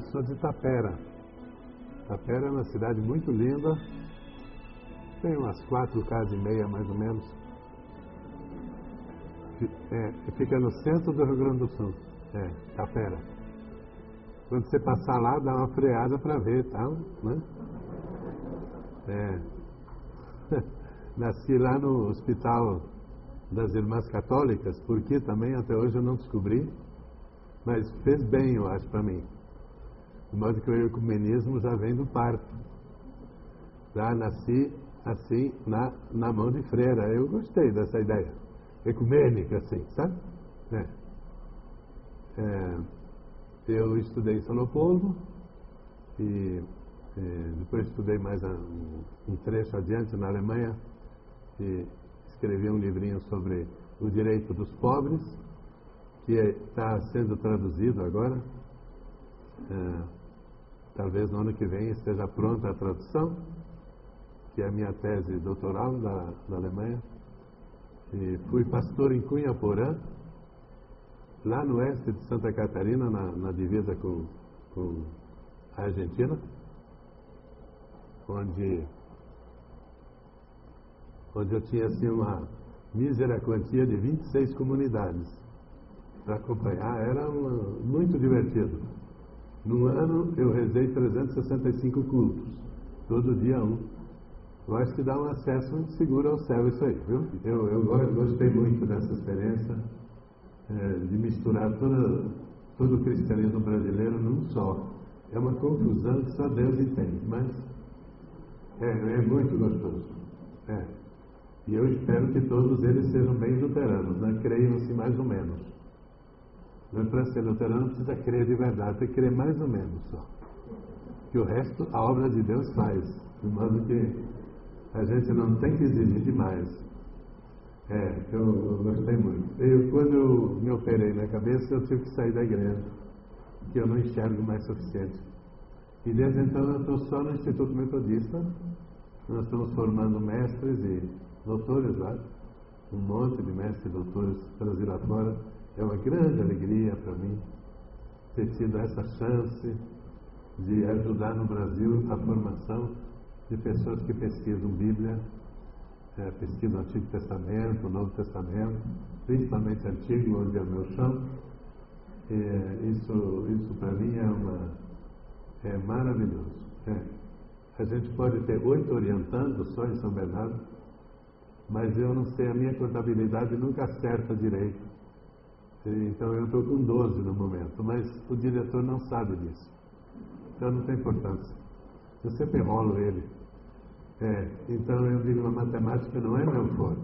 sou de Tapera. Tapera é uma cidade muito linda, tem umas 4 casas e meia mais ou menos. Fica no centro do Rio Grande do Sul. Tapera. Quando você passar lá, dá uma freada para ver, tal, né? Nasci lá no Hospital das Irmãs Católicas, porque também até hoje eu não descobri, mas fez bem, eu acho, para mim. De modo que o ecumenismo já vem do parto. Já nasci assim, na mão de freira. Eu gostei dessa ideia ecumênica, assim, sabe? Eu estudei em São Leopoldo e depois estudei mais um trecho adiante na Alemanha e escrevi um livrinho sobre o direito dos pobres, que está sendo traduzido agora. Talvez no ano que vem esteja pronta a tradução, que é a minha tese doutoral da Alemanha. E fui pastor em Cunha Porã, lá no oeste de Santa Catarina, na divisa com a Argentina, onde eu tinha assim uma mísera quantia de 26 comunidades para acompanhar. Era muito divertido. No ano eu rezei 365 cultos, todo dia um. Eu acho que dá um acesso seguro ao céu isso aí, viu? Eu gostei muito dessa experiência de misturar todo o cristianismo brasileiro num só. É uma confusão que só Deus entende, mas é muito gostoso. E eu espero que todos eles sejam bem luteranos, né? Creiam-se mais ou menos. Mas para ser luterano precisa crer de verdade, tem que crer mais ou menos só. Que o resto a obra de Deus faz, de modo que a gente não tem que exigir demais. Eu gostei muito. Quando eu me operei na cabeça, eu tive que sair da igreja, porque eu não enxergo mais suficiente. E desde então eu estou só no Instituto Metodista. Nós estamos formando mestres e doutores lá, um monte de mestres e doutores Brasil lá fora. É uma grande alegria para mim ter tido essa chance de ajudar no Brasil a formação de pessoas que pesquisam Bíblia, pesquisam Antigo Testamento, Novo Testamento, principalmente Antigo, onde é o meu chão. Isso para mim é maravilhoso. A gente pode ter 8 orientandos só em São Bernardo, mas eu não sei, a minha contabilidade nunca acerta direito. Então eu estou com 12 no momento, mas o diretor não sabe disso. Então não tem importância. Eu sempre enrolo ele. Então eu digo, a matemática não é meu forte.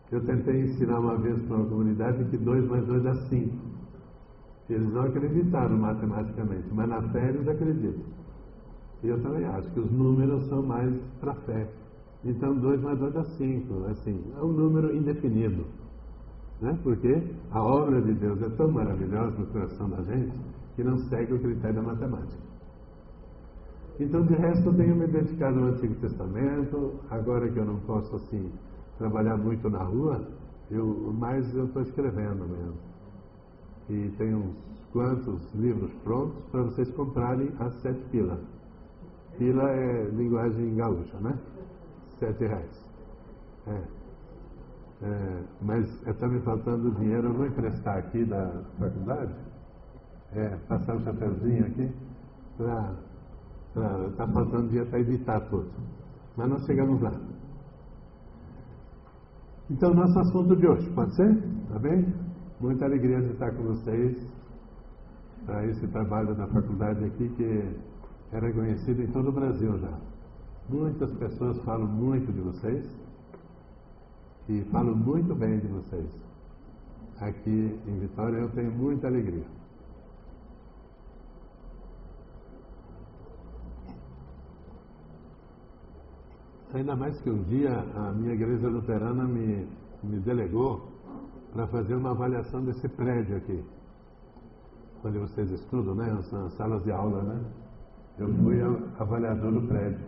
Eu tentei ensinar uma vez para uma comunidade que 2 mais 2 dá 5. Eles não acreditaram matematicamente, mas na fé eles acreditam. E eu também acho que os números são mais para a fé. Então 2 mais 2 dá 5. Assim, é um número indefinido. Porque a obra de Deus é tão maravilhosa no coração da gente que não segue o critério da matemática. Então, de resto, eu tenho me dedicado ao Antigo Testamento. Agora que eu não posso assim trabalhar muito na rua, mas eu estou escrevendo mesmo. E tem uns quantos livros prontos para vocês comprarem a 7 pila. Pila é linguagem gaúcha, né? R$7. Mas está me faltando dinheiro, eu vou emprestar aqui da faculdade, passar o chapeuzinho aqui, está faltando dinheiro para editar tudo. Mas nós chegamos lá. Então, nosso assunto de hoje, pode ser? Tá bem? Muita alegria de estar com vocês para esse trabalho da faculdade aqui, que é reconhecido em todo o Brasil já. Muitas pessoas falam muito de vocês e falam muito bem de vocês. Aqui em Vitória eu tenho muita alegria. Ainda mais que um dia a minha igreja luterana me delegou para fazer uma avaliação desse prédio aqui, onde vocês estudam, né? São salas de aula, né? Eu fui avaliador do prédio.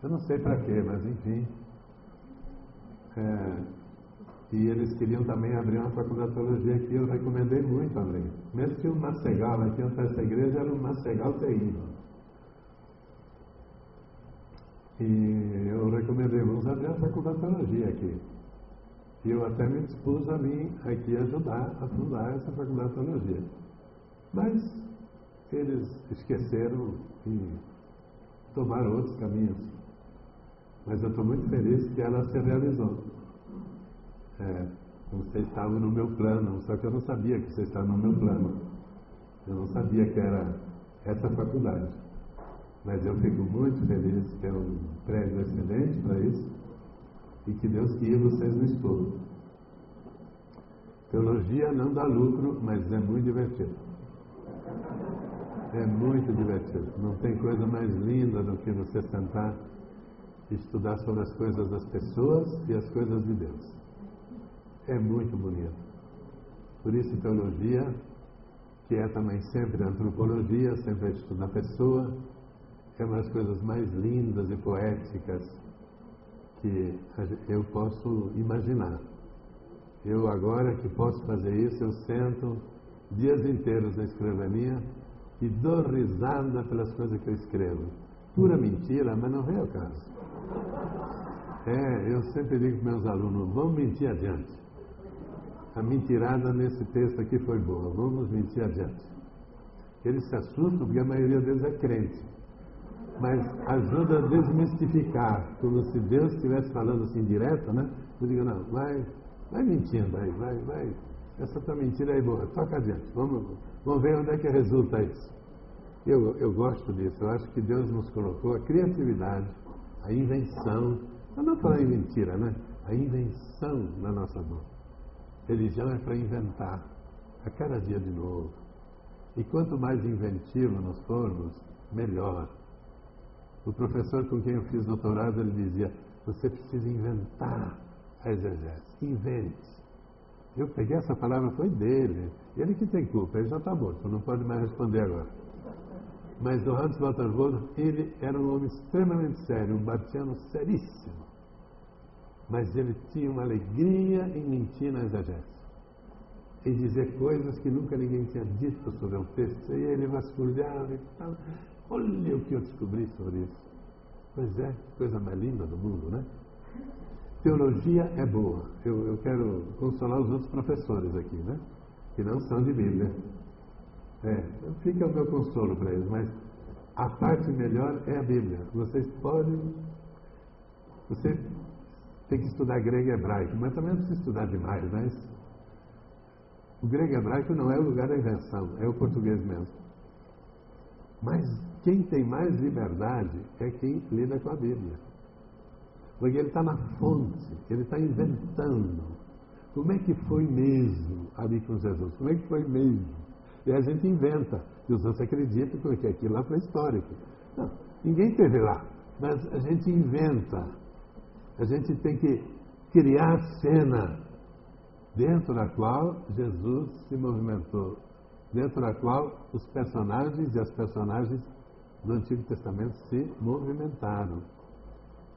Eu não sei para quê, mas enfim. E eles queriam também abrir uma faculdade de teologia aqui, eu recomendei muito abrir. Mesmo que um macegal aqui atrás dessa igreja era um macegal terrível. E eu recomendei, vamos abrir a faculdade de teologia aqui. E eu até me dispus a mim aqui ajudar a fundar essa faculdade de teologia. Mas eles esqueceram e tomaram outros caminhos. Mas eu estou muito feliz que ela se realizou. Você estava no meu plano, só que eu não sabia que você estava no meu plano. Eu não sabia que era essa faculdade. Mas eu fico muito feliz que é um prédio excelente para isso e que Deus guie vocês no estudo. Teologia não dá lucro, mas é muito divertido. É muito divertido. Não tem coisa mais linda do que você sentar e estudar sobre as coisas das pessoas e as coisas de Deus. É muito bonito. Por isso, teologia, que é também sempre antropologia, sempre é estudar a pessoa, é uma das coisas mais lindas e poéticas que eu posso imaginar. Eu agora que posso fazer isso, eu sento dias inteiros na escrivania e dou risada pelas coisas que eu escrevo. Pura mentira, mas não vem ao caso. Eu sempre digo para meus alunos, vamos mentir adiante. A mentirada nesse texto aqui foi boa, vamos mentir adiante. Eles se assustam porque a maioria deles é crente. Mas ajuda a desmistificar, como se Deus estivesse falando assim direto, né? Eu digo, não, vai mentindo aí, vai. Essa tua mentira aí boa, toca adiante, vamos ver onde é que resulta isso. Eu gosto disso, eu acho que Deus nos colocou a criatividade, a invenção, para não falar em mentira, né? A invenção na nossa mão. Religião é para inventar, a cada dia de novo. E quanto mais inventivo nós formos, melhor. O professor com quem eu fiz doutorado, ele dizia, você precisa inventar a exegese, invente. Eu peguei essa palavra, foi dele, ele que tem culpa, ele já está morto, não pode mais responder agora. Mas o Hans Waterwolf, ele era um homem extremamente sério, um bartiano seríssimo. Mas ele tinha uma alegria em mentir na exegese. Em dizer coisas que nunca ninguém tinha dito sobre um texto. E ele vasculhava e tal. Olha o que eu descobri sobre isso. Pois é, coisa mais linda do mundo, né? Teologia é boa. Eu quero consolar os outros professores aqui, né? Que não são de Bíblia. Fica o meu consolo para eles, mas a parte melhor é a Bíblia. Você tem que estudar grego e hebraico, mas também não precisa estudar demais, né? O grego e hebraico não é o lugar da invenção, é o português mesmo. Mas quem tem mais liberdade é quem lida com a Bíblia. Porque ele está na fonte, ele está inventando. Como é que foi mesmo ali com Jesus? Como é que foi mesmo? E a gente inventa, e os outros acreditam que aquilo lá foi histórico. Não, ninguém esteve lá, mas a gente inventa. A gente tem que criar a cena dentro da qual Jesus se movimentou, dentro da qual os personagens e as personagens do Antigo Testamento se movimentaram.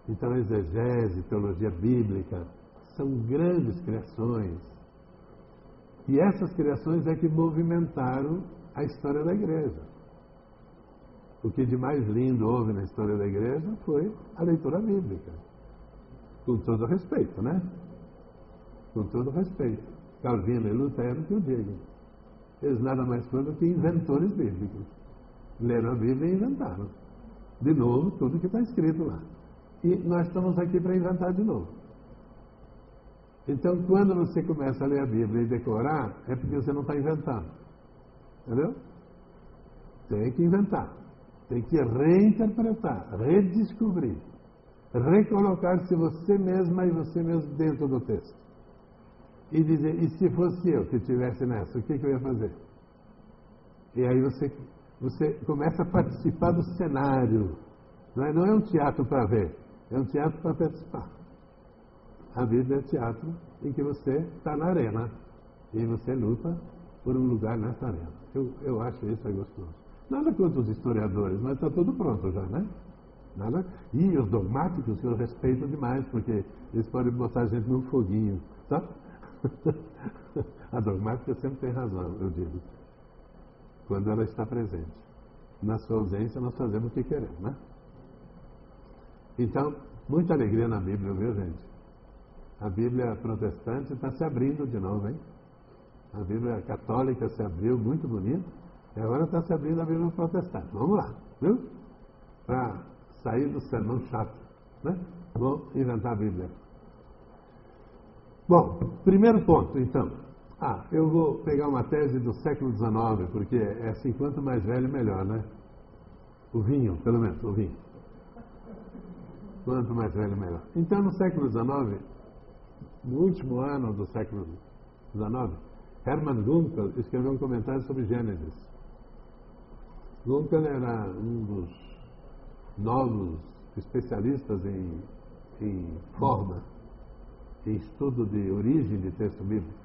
Então, exegese, teologia bíblica, são grandes criações. E essas criações é que movimentaram a história da igreja. O que de mais lindo houve na história da igreja foi a leitura bíblica. Com todo respeito, né? Com todo respeito. Calvino e Lutero, que eu digo. Eles nada mais foram do que inventores bíblicos. Leram a Bíblia e inventaram. De novo, tudo que está escrito lá. E nós estamos aqui para inventar de novo. Então, quando você começa a ler a Bíblia e decorar, é porque você não está inventando. Entendeu? Tem que inventar. Tem que reinterpretar, redescobrir. Recolocar-se você mesma e você mesmo dentro do texto. E dizer, e se fosse eu que estivesse nessa, o que eu ia fazer? E aí você começa a participar do cenário. Não é um teatro para ver, é um teatro para participar. A Bíblia é teatro em que você está na arena e você luta por um lugar nessa arena. Eu acho isso é gostoso. Nada contra os historiadores, mas está tudo pronto já, né? Nada. E os dogmáticos eu respeito demais, porque eles podem botar a gente num foguinho. sabe? A dogmática sempre tem razão, eu digo, quando ela está presente. Na sua ausência, nós fazemos o que queremos, né? Então, muita alegria na Bíblia, viu, gente? A Bíblia protestante está se abrindo de novo, hein? A Bíblia católica se abriu, muito bonito, e agora está se abrindo a Bíblia protestante. Vamos lá, viu? Para sair do sermão chato, né? Vou inventar a Bíblia. Bom, primeiro ponto, então. Eu vou pegar uma tese do século XIX, porque é assim, quanto mais velho, melhor, né? O vinho, pelo menos, o vinho. Quanto mais velho, melhor. Então, no século XIX, no último ano do século XIX, Hermann Gunkel escreveu um comentário sobre Gênesis. Gunkel era um dos novos especialistas em forma, em estudo de origem de texto bíblico,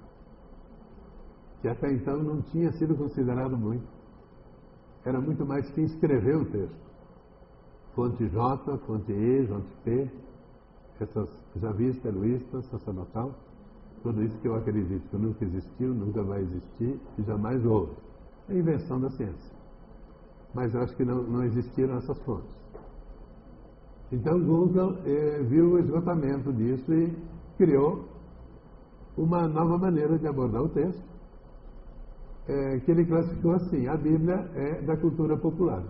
que até então não tinha sido considerado muito. Era muito mais quem escreveu o texto. Fonte J, fonte E, fonte P, essas javistas, eluístas, sacerdotal, tudo isso que eu acredito que nunca existiu, nunca vai existir e jamais houve. É a invenção da ciência. Mas eu acho que não existiram essas fontes. Então Google viu o esgotamento disso e criou uma nova maneira de abordar o texto, que ele classificou assim: a Bíblia é da cultura popular.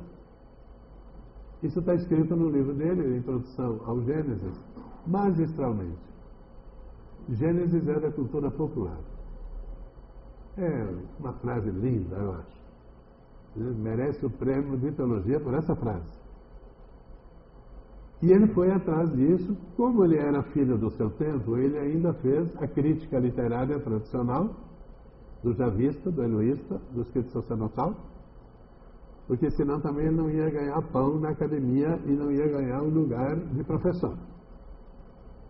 Isso está escrito no livro dele, Introdução ao Gênesis, magistralmente. Gênesis é da cultura popular. É uma frase linda, eu acho. Merece o prêmio de teologia por essa frase. E ele foi atrás disso. Como ele era filho do seu tempo, ele ainda fez a crítica literária tradicional do javista, do eluísta, do escrito sacerdotal, porque senão também ele não ia ganhar pão na academia e não ia ganhar um lugar de professor.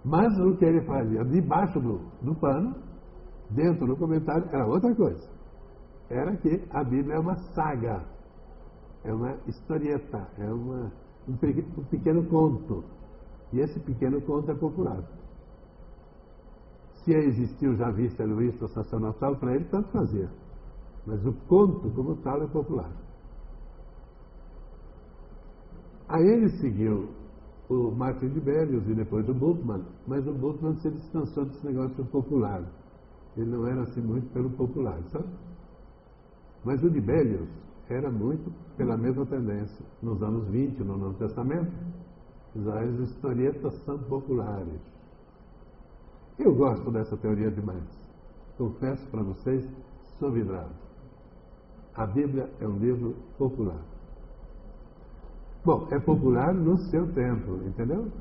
Mas o que ele fazia debaixo do pano, dentro do comentário, era outra coisa. Era que a Bíblia é uma saga, é uma historieta, é um pequeno conto. E esse pequeno conto é popular. Se existiu javista, eluísta, sacerdotal, para ele tanto fazia. Mas o conto, como tal, é popular. Aí ele seguiu o Martin de Bellius e depois o Bultmann, mas o Bultmann se distanciou desse negócio popular. Ele não era assim muito pelo popular, sabe? Mas o de Bellius era muito pela mesma tendência. Nos anos 20, no Novo Testamento, as historietas são populares. Eu gosto dessa teoria demais. Confesso para vocês, sou vidrado. A Bíblia é um livro popular. Bom, é popular no seu tempo, entendeu?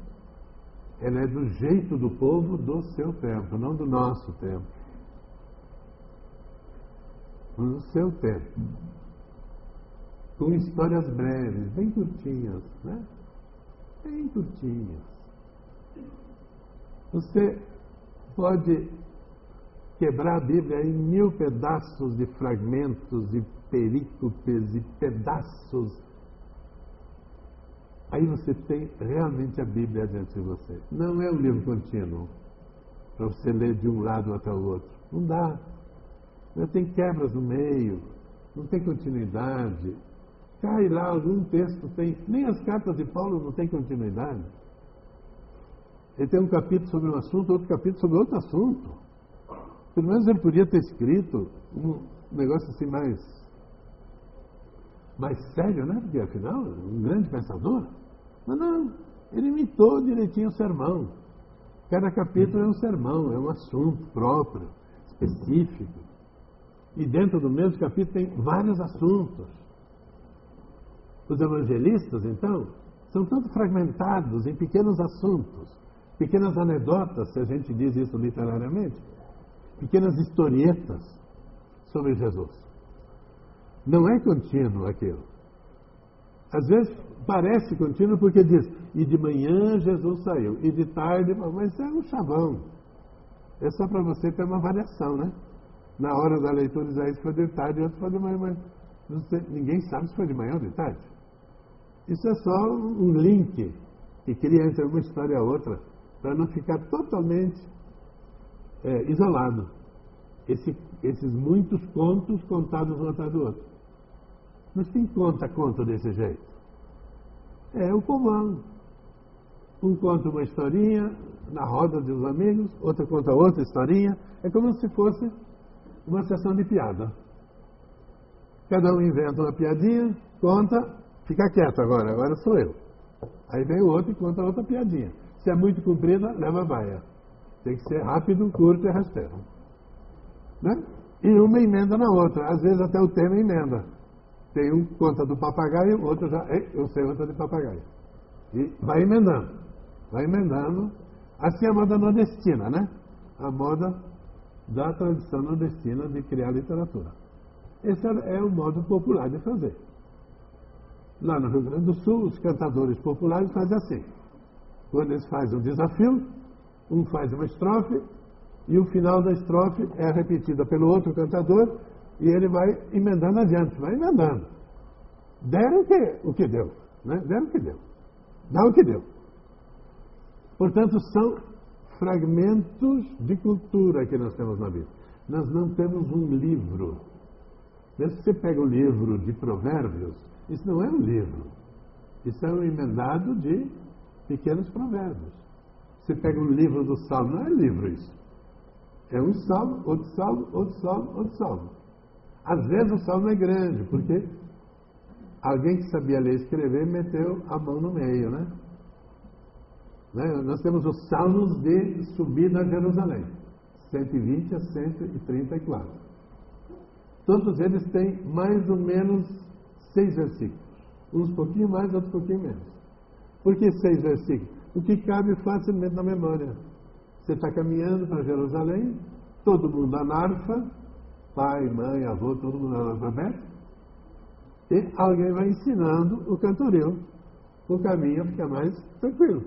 Ela é do jeito do povo do seu tempo, não do nosso tempo. No seu tempo. Com histórias breves, bem curtinhas, né? Bem curtinhas. Você pode quebrar a Bíblia em 1000 pedaços de fragmentos e perícopes e pedaços. Aí você tem realmente a Bíblia diante de você. Não é um livro contínuo, para você ler de um lado até o outro. Não dá. Tem quebras no meio, não tem continuidade. Cai lá algum texto, nem as cartas de Paulo não tem continuidade. Ele tem um capítulo sobre um assunto, outro capítulo sobre outro assunto. Pelo menos ele podia ter escrito um negócio assim mais sério, né? Porque afinal, um grande pensador. Mas não, ele imitou direitinho o sermão. Cada capítulo é um sermão, é um assunto próprio, específico. E dentro do mesmo capítulo tem vários assuntos. Os evangelistas, então, são tanto fragmentados em pequenos assuntos, pequenas anedotas, se a gente diz isso literariamente, pequenas historietas sobre Jesus. Não é contínuo aquilo. Às vezes parece contínuo porque diz, e de manhã Jesus saiu, e de tarde, mas é um chavão. É só para você ter uma variação, né? Na hora da leitura, Isaías foi de tarde, outro foi de manhã, mas ninguém sabe se foi de manhã ou de tarde. Isso é só um link que cria entre uma história e a outra, para não ficar totalmente isolado. Esses muitos contos contados um atrás do outro. Mas quem conta conto desse jeito? É o povão. Um conta uma historinha na roda dos amigos, outro conta outra historinha. É como se fosse uma sessão de piada. Cada um inventa uma piadinha, conta, fica quieto agora sou eu. Aí vem o outro e conta outra piadinha. Se é muito comprida, leva baia. Tem que ser rápido, curto e rasteiro. Né? E uma emenda na outra. Às vezes até o tema emenda. Tem um que conta do papagaio, outro já... eu sei outra de papagaio. E vai emendando. Vai emendando. Assim é a moda nordestina, né? A moda da tradição nordestina de criar literatura. Esse é o modo popular de fazer. Lá no Rio Grande do Sul, os cantadores populares fazem assim. Quando eles fazem um desafio, um faz uma estrofe, e o final da estrofe é repetida pelo outro cantador, e ele vai emendando adiante, vai emendando. Deram o que deu. Né? Deram o que deu. Dá o que deu. Portanto, são fragmentos de cultura que nós temos na Bíblia. Nós não temos um livro. Se você pega o livro de Provérbios, isso não é um livro. Isso é um emendado de pequenos provérbios. Você pega o livro do Salmo, não é livro isso. É um salmo, outro salmo, outro salmo, outro salmo. Às vezes o salmo é grande, porque alguém que sabia ler e escrever meteu a mão no meio, né? Nós temos os salmos de subida a Jerusalém, 120 a 134. Todos eles têm mais ou menos 6 versículos. Uns pouquinho mais, outros pouquinho menos. Por que 6 versículos? O que cabe facilmente na memória. Você está caminhando para Jerusalém, todo mundo anarfa, pai, mãe, avô, todo mundo analfabeto, e alguém vai ensinando o cantoril. O caminho fica mais tranquilo.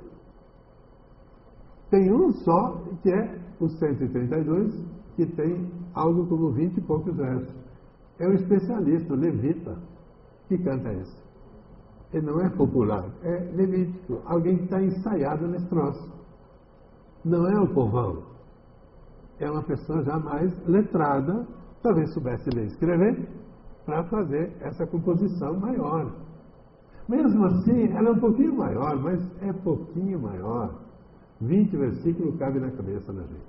Tem um só, que é o 132, que tem algo como 20 e poucos versos. É o especialista, o levita, que canta esse. Ele não é popular, é levítico. Alguém que está ensaiado nesse troço. Não é o povão. É uma pessoa já mais letrada, talvez soubesse ler e escrever, para fazer essa composição maior. Mesmo assim, ela é um pouquinho maior, mas é pouquinho maior. 20 versículos cabe na cabeça da gente.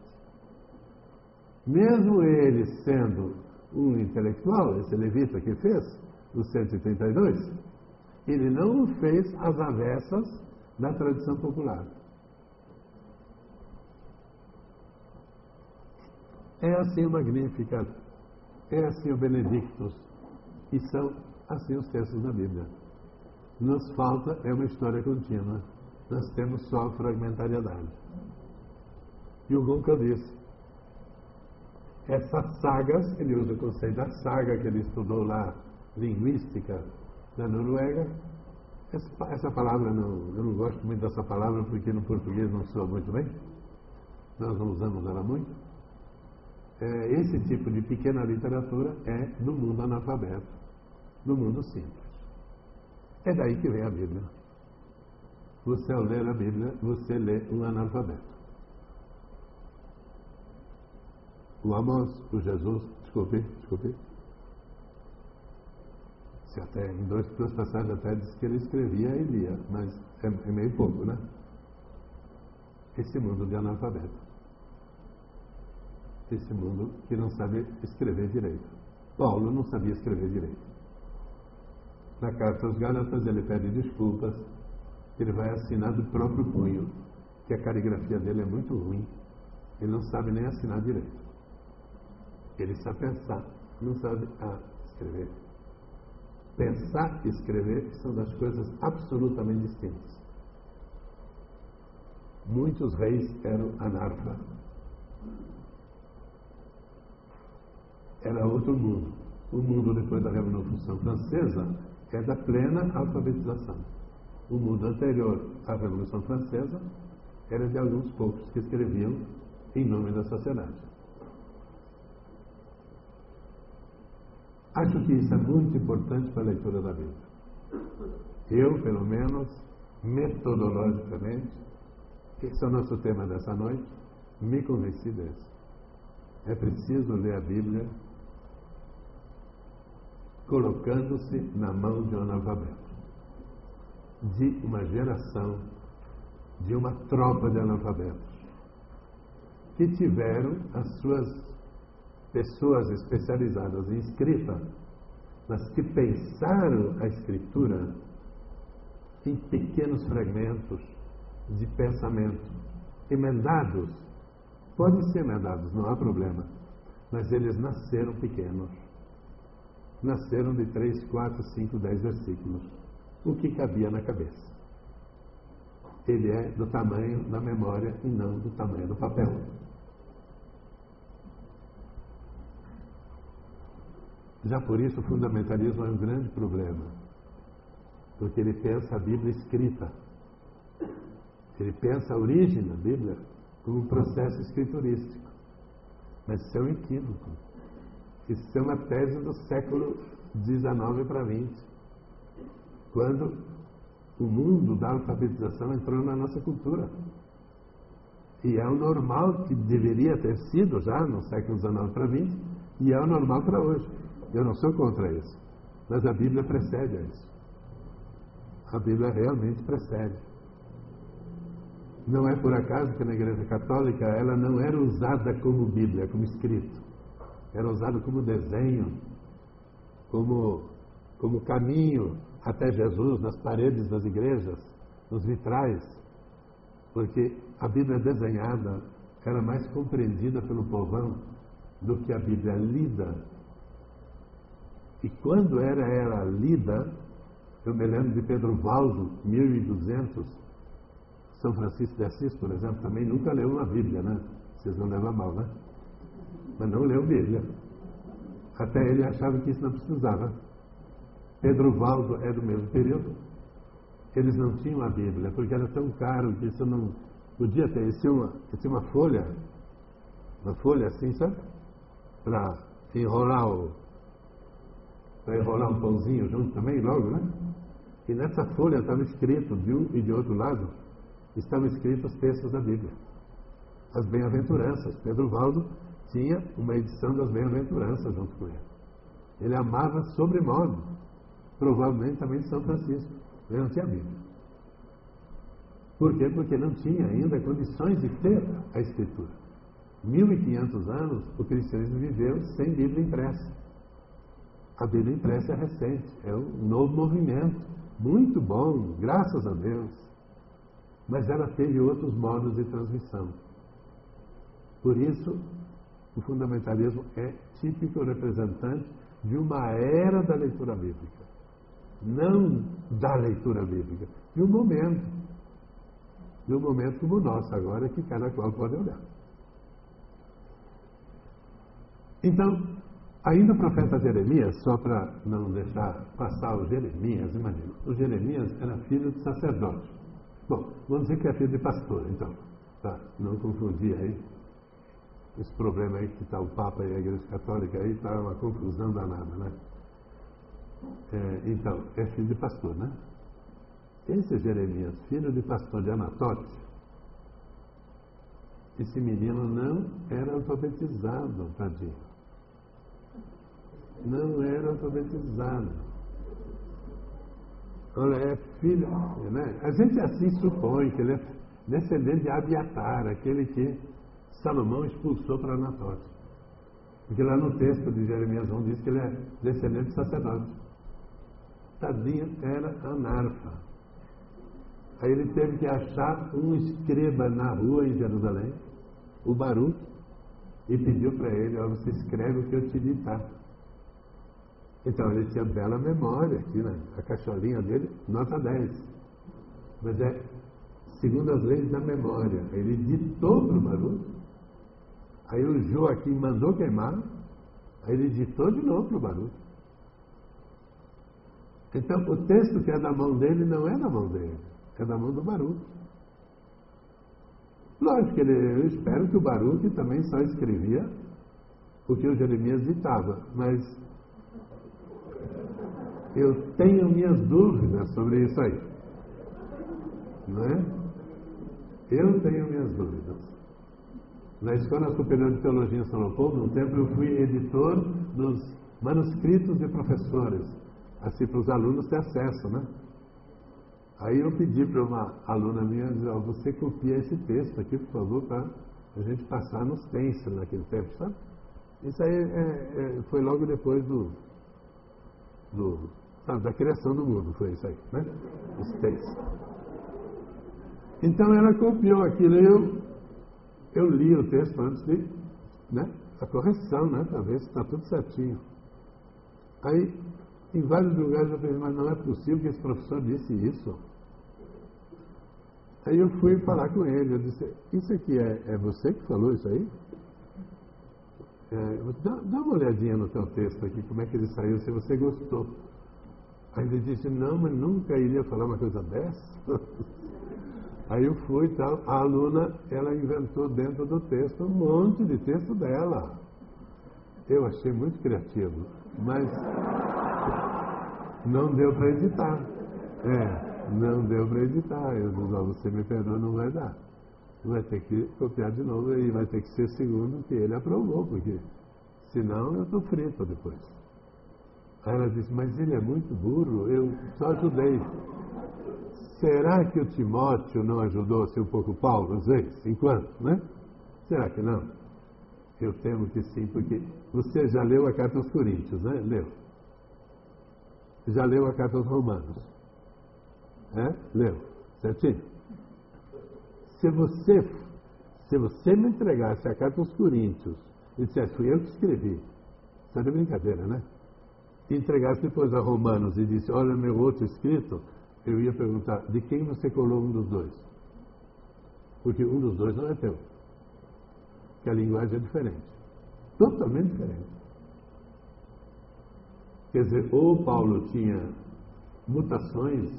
Mesmo ele sendo um intelectual, esse levita que fez, o 132, ele não fez às avessas da tradição popular. É assim o Magnificat, é assim o Benedictus, e são assim os textos da Bíblia. Nos falta é uma história contínua. Nós temos só fragmentariedade. E o Gunkel disse, essas sagas, ele usa o conceito da saga que ele estudou lá, linguística, na Noruega. Essa palavra, eu não gosto muito dessa palavra porque no português não soa muito bem. Nós não usamos ela muito. Esse tipo de pequena literatura é no mundo analfabeto, no mundo simples. É daí que vem a Bíblia. Você, ao ler a Bíblia, você lê um analfabeto. O Amós, o Jesus, desculpe. Se até em duas passagens até diz que ele escrevia e lia, mas é meio pouco, né? Esse mundo de analfabeto. Esse mundo que não sabe escrever direito. Paulo não sabia escrever direito. Na carta aos Gálatas ele pede desculpas, ele vai assinar do próprio punho, que a caligrafia dele é muito ruim, ele não sabe nem assinar direito. Ele sabe pensar, não sabe escrever. Pensar e escrever são das coisas absolutamente distintas. Muitos reis eram anarfa. Era outro mundo. O mundo depois da Revolução Francesa é da plena alfabetização. O mundo anterior à Revolução Francesa era de alguns poucos que escreviam em nome da sociedade. Acho que isso é muito importante para a leitura da Bíblia. Eu, pelo menos, metodologicamente, esse é o nosso tema dessa noite, me convenci desse. É preciso ler a Bíblia colocando-se na mão de um analfabeto, de uma geração, de uma tropa de analfabetos, que tiveram as suas pessoas especializadas em escrita, mas que pensaram a escritura em pequenos fragmentos de pensamento, emendados. Podem ser emendados, não há problema, mas eles nasceram pequenos. Nasceram de 3, 4, 5, 10 versículos, o que cabia na cabeça. Ele é do tamanho da memória e não do tamanho do papel. Já por isso o fundamentalismo é um grande problema, porque ele pensa a Bíblia escrita. Ele pensa a origem da Bíblia como um processo escriturístico. Mas isso é um equívoco. Isso é uma tese do século XIX para XX, quando o mundo da alfabetização entrou na nossa cultura. E é o normal que deveria ter sido já no século XIX para XX, e é o normal para hoje. Eu não sou contra isso, mas a Bíblia precede a isso. A Bíblia realmente precede. Não é por acaso que na Igreja Católica ela não era usada como Bíblia, como escrito. Era usada como desenho, como caminho até Jesus nas paredes das igrejas, nos vitrais. Porque a Bíblia desenhada era mais compreendida pelo povão do que a Bíblia lida. E quando era lida, eu me lembro de Pedro Valdo, 1200, São Francisco de Assis, por exemplo, também nunca leu uma Bíblia, né? Vocês não levam a mal, né? Mas não leu Bíblia. Até ele achava que isso não precisava. Pedro Valdo é do mesmo período. Eles não tinham a Bíblia, porque era tão caro que isso não podia ter. Isso tinha uma folha assim, sabe? Para enrolar um pãozinho junto também, logo, né? E nessa folha estava escrito, de um e de outro lado, estavam escritos os textos da Bíblia. As bem-aventuranças. Pedro Valdo tinha uma edição das bem-aventuranças junto com ele. Ele amava sobremodo, provavelmente também São Francisco. Ele não tinha Bíblia. Por quê? Porque não tinha ainda condições de ter a Escritura. 1500 anos o cristianismo viveu sem Bíblia impressa. A Bíblia impressa é recente, é um novo movimento, muito bom, graças a Deus. Mas ela teve outros modos de transmissão. Por isso, o fundamentalismo é típico representante de uma era da leitura bíblica. Não da leitura bíblica, de um momento. De um momento como o nosso agora, que cada qual pode olhar. Então, ainda o profeta Jeremias, só para não deixar passar o Jeremias, imagina, o Jeremias era filho de sacerdote. Bom, vamos dizer que é filho de pastor, então. Tá, não confundir aí. Esse problema aí que está o Papa e a Igreja Católica aí, está uma confusão danada, né? Então, é filho de pastor, né? Esse Jeremias, filho de pastor de Anatote, esse menino não era alfabetizado, tadinho. Não era alfabetizado. Olha, é filho, né? A gente assim supõe que ele é descendente de Abiatar, aquele que Salomão expulsou para Anatote. Porque lá no texto de Jeremias 1 diz que ele é descendente de sacerdote. Tadinho era analfa. Aí ele teve que achar um escriba na rua em Jerusalém, o Baruque, e pediu para ele: ó, você escreve o que eu te ditar. Então ele tinha bela memória aqui, né? A cacholinha dele, nota 10. Mas é segundo as leis da memória. Ele ditou para o Baruque. Aí o Joaquim mandou queimar, aí ele ditou de novo para o Baruque. Então, o texto que é da mão dele não é da mão dele, é da mão do Baruque. Lógico que eu espero que o Baruque também só escrevia o que o Jeremias ditava, mas eu tenho minhas dúvidas sobre isso aí. Não é? Eu tenho minhas dúvidas. Na Escola Superior de Teologia em São Leopoldo, no tempo eu fui editor dos manuscritos de professores, assim para os alunos ter acesso, né? Aí eu pedi para uma aluna minha, dizer, ó, você copia esse texto aqui, por favor, para a gente passar nos stencil naquele tempo, sabe? Isso aí foi logo depois da criação do mundo, foi isso aí, né? Os stencil. Então ela copiou aquilo e eu li o texto antes de, né, a correção, né, para ver se está tudo certinho. Aí, em vários lugares eu pensei, mas não é possível que esse professor disse isso. Aí eu fui falar com ele, eu disse, isso aqui é você que falou isso aí? Dá uma olhadinha no teu texto aqui, como é que ele saiu, se você gostou. Aí ele disse, não, mas nunca iria falar uma coisa dessa. Aí eu fui e tal, a aluna, ela inventou dentro do texto um monte de texto dela. Eu achei muito criativo, mas não deu para editar. Não deu para editar. Eu disse, você me perdoa, não vai dar. Vai ter que copiar de novo e vai ter que ser segundo que ele aprovou, porque senão eu estou frito depois. Aí ela disse, mas ele é muito burro, eu só ajudei. Será que o Timóteo não ajudou a ser um pouco Paulo, às vezes, enquanto, né? Será que não? Eu temo que sim, porque você já leu a carta aos Coríntios, né? Leu. Já leu a carta aos Romanos. Leu. Certinho? Se você me entregasse a carta aos Coríntios e dissesse, fui eu que escrevi, isso é de brincadeira, né? E entregasse depois a Romanos e disse, olha meu outro escrito, eu ia perguntar, de quem você colou um dos dois? Porque um dos dois não é teu. Porque a linguagem é diferente. Totalmente diferente. Quer dizer, ou Paulo tinha mutações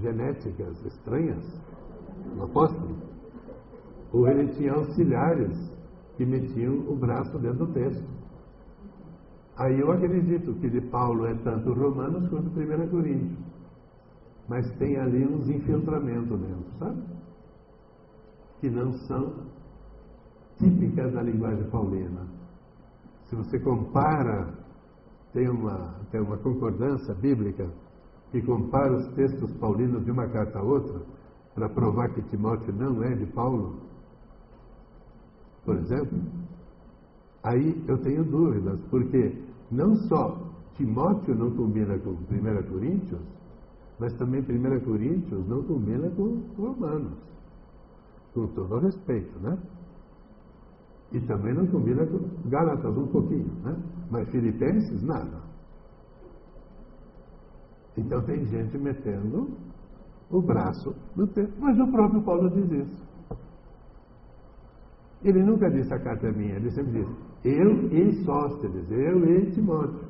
genéticas estranhas, no apóstolo, ou ele tinha auxiliares que metiam o braço dentro do texto. Aí eu acredito que de Paulo é tanto Romanos quanto 1 Coríntios. Mas tem ali uns infiltramentos dentro, sabe? Que não são típicas da linguagem paulina. Se você compara, tem uma concordância bíblica que compara os textos paulinos de uma carta a outra para provar que Timóteo não é de Paulo, por exemplo. Aí eu tenho dúvidas, porque não só Timóteo não combina com 1 Coríntios, mas também 1 Coríntios não combina com Romanos, com todo o respeito, né? E também não combina com Gálatas um pouquinho, né? Mas Filipenses, nada. Então tem gente metendo o braço no texto, mas o próprio Paulo diz isso. Ele nunca disse a carta é minha, ele sempre disse, eu e Sóstenes, eu e Timóteo.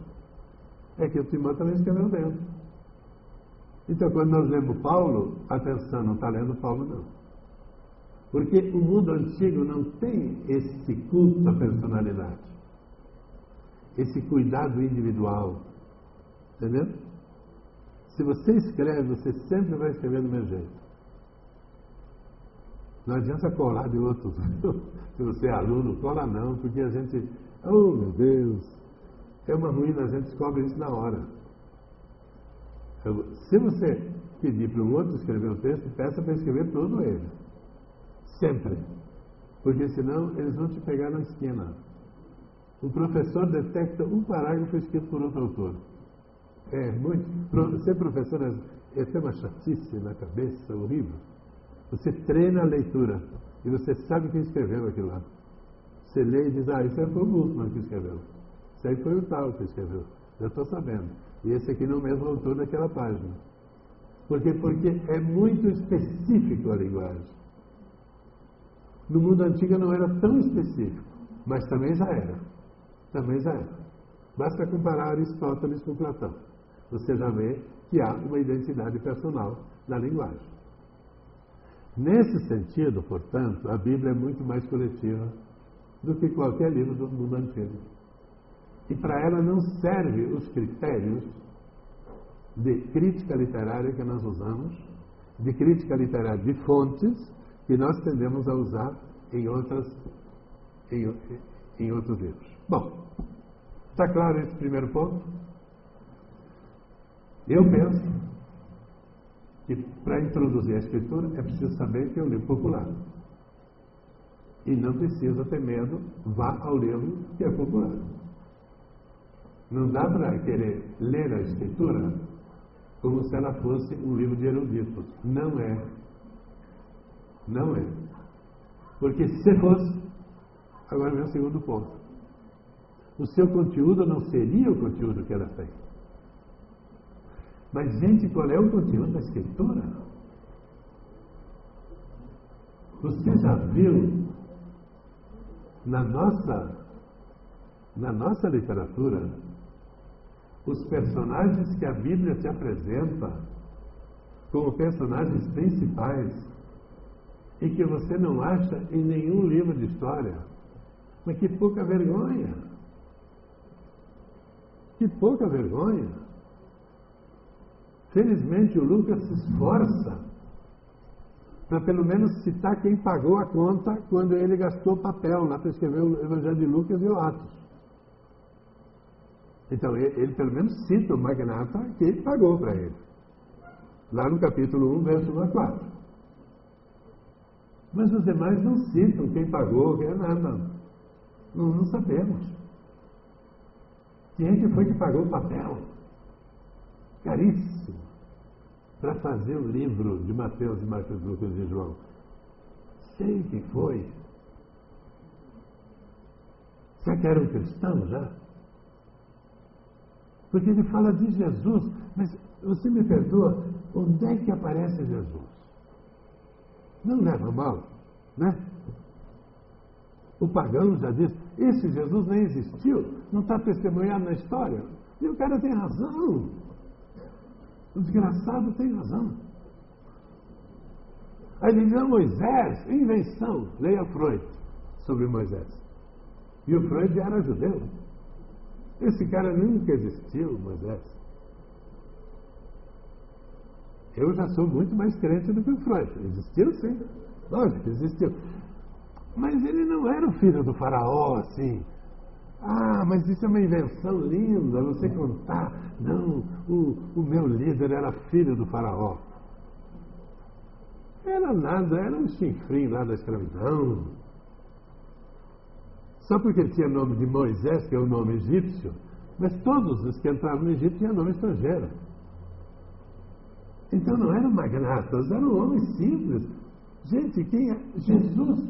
É que o Timóteo também escreveu dentro. Então, quando nós lemos Paulo, atenção, não está lendo Paulo, não. Porque o mundo antigo não tem esse culto à personalidade, esse cuidado individual. Entendeu? Se você escreve, você sempre vai escrever do mesmo jeito. Não adianta colar de outros. Se você é aluno, cola não, porque a gente, oh meu Deus, é uma ruína, a gente descobre isso na hora. Se você pedir para um outro escrever o texto, peça para escrever todo ele. Sempre. Porque senão eles vão te pegar na esquina. O professor detecta um parágrafo escrito por outro autor. Ser professor é uma chatice na cabeça, horrível. Você treina a leitura e você sabe quem escreveu aquilo lá. Você lê e diz, isso aí foi o Bultmann que escreveu. Isso aí foi o tal que escreveu. Eu estou sabendo. E esse aqui não é o mesmo autor daquela página. Por quê? Porque é muito específico a linguagem. No mundo antigo não era tão específico, mas também já era. Também já era. Basta comparar Aristóteles com Platão. Você já vê que há uma identidade personal na linguagem. Nesse sentido, portanto, a Bíblia é muito mais coletiva do que qualquer livro do mundo antigo. E para ela não serve os critérios de crítica literária que nós usamos, de crítica literária de fontes, que nós tendemos a usar em outras em outros livros. Bom, está claro esse primeiro ponto? Eu penso que para introduzir a Escritura é preciso saber que é um livro popular. E não precisa ter medo, vá ao livro que é popular. Não dá para querer ler a Escritura como se ela fosse um livro de eruditos. Não é. Não é. Porque se fosse, agora vem o segundo ponto. O seu conteúdo não seria o conteúdo que ela tem. Mas, gente, qual é o conteúdo da Escritura? Você já viu na nossa literatura os personagens que a Bíblia te apresenta como personagens principais e que você não acha em nenhum livro de história? Mas que pouca vergonha! Que pouca vergonha! Felizmente o Lucas se esforça para pelo menos citar quem pagou a conta quando ele gastou papel lá para escrever o Evangelho de Lucas e o Atos. Então ele pelo menos cita o magnata que ele pagou para ele. Lá no capítulo 1, verso 1 a 4. Mas os demais não citam quem pagou, quem nada. Não sabemos. Quem é que foi que pagou o papel? Caríssimo, para fazer o livro de Mateus, Marcos, Lucas e João. Sei quem foi. Será que era um cristão já? Porque ele fala de Jesus, mas você me perdoa, onde é que aparece Jesus? Não leva mal, né? O pagão já diz, esse Jesus nem existiu, não está testemunhado na história. E o cara tem razão. O desgraçado tem razão. Aí ele diz, Moisés, invenção. Leia Freud sobre Moisés. E o Freud era judeu. Esse cara nunca existiu, Moisés. Eu já sou muito mais crente do que o Freud. Existiu, sim. Lógico, existiu. Mas ele não era o filho do faraó, assim. Ah, mas isso é uma invenção linda, você contar. Não, o meu líder era filho do faraó. Era nada, era um chinfrim lá da escravidão. Só porque ele tinha nome de Moisés, que é o nome egípcio, mas todos os que entravam no Egito tinham nome estrangeiro. Então não eram magnatas, eram homens simples. Gente, quem é? Jesus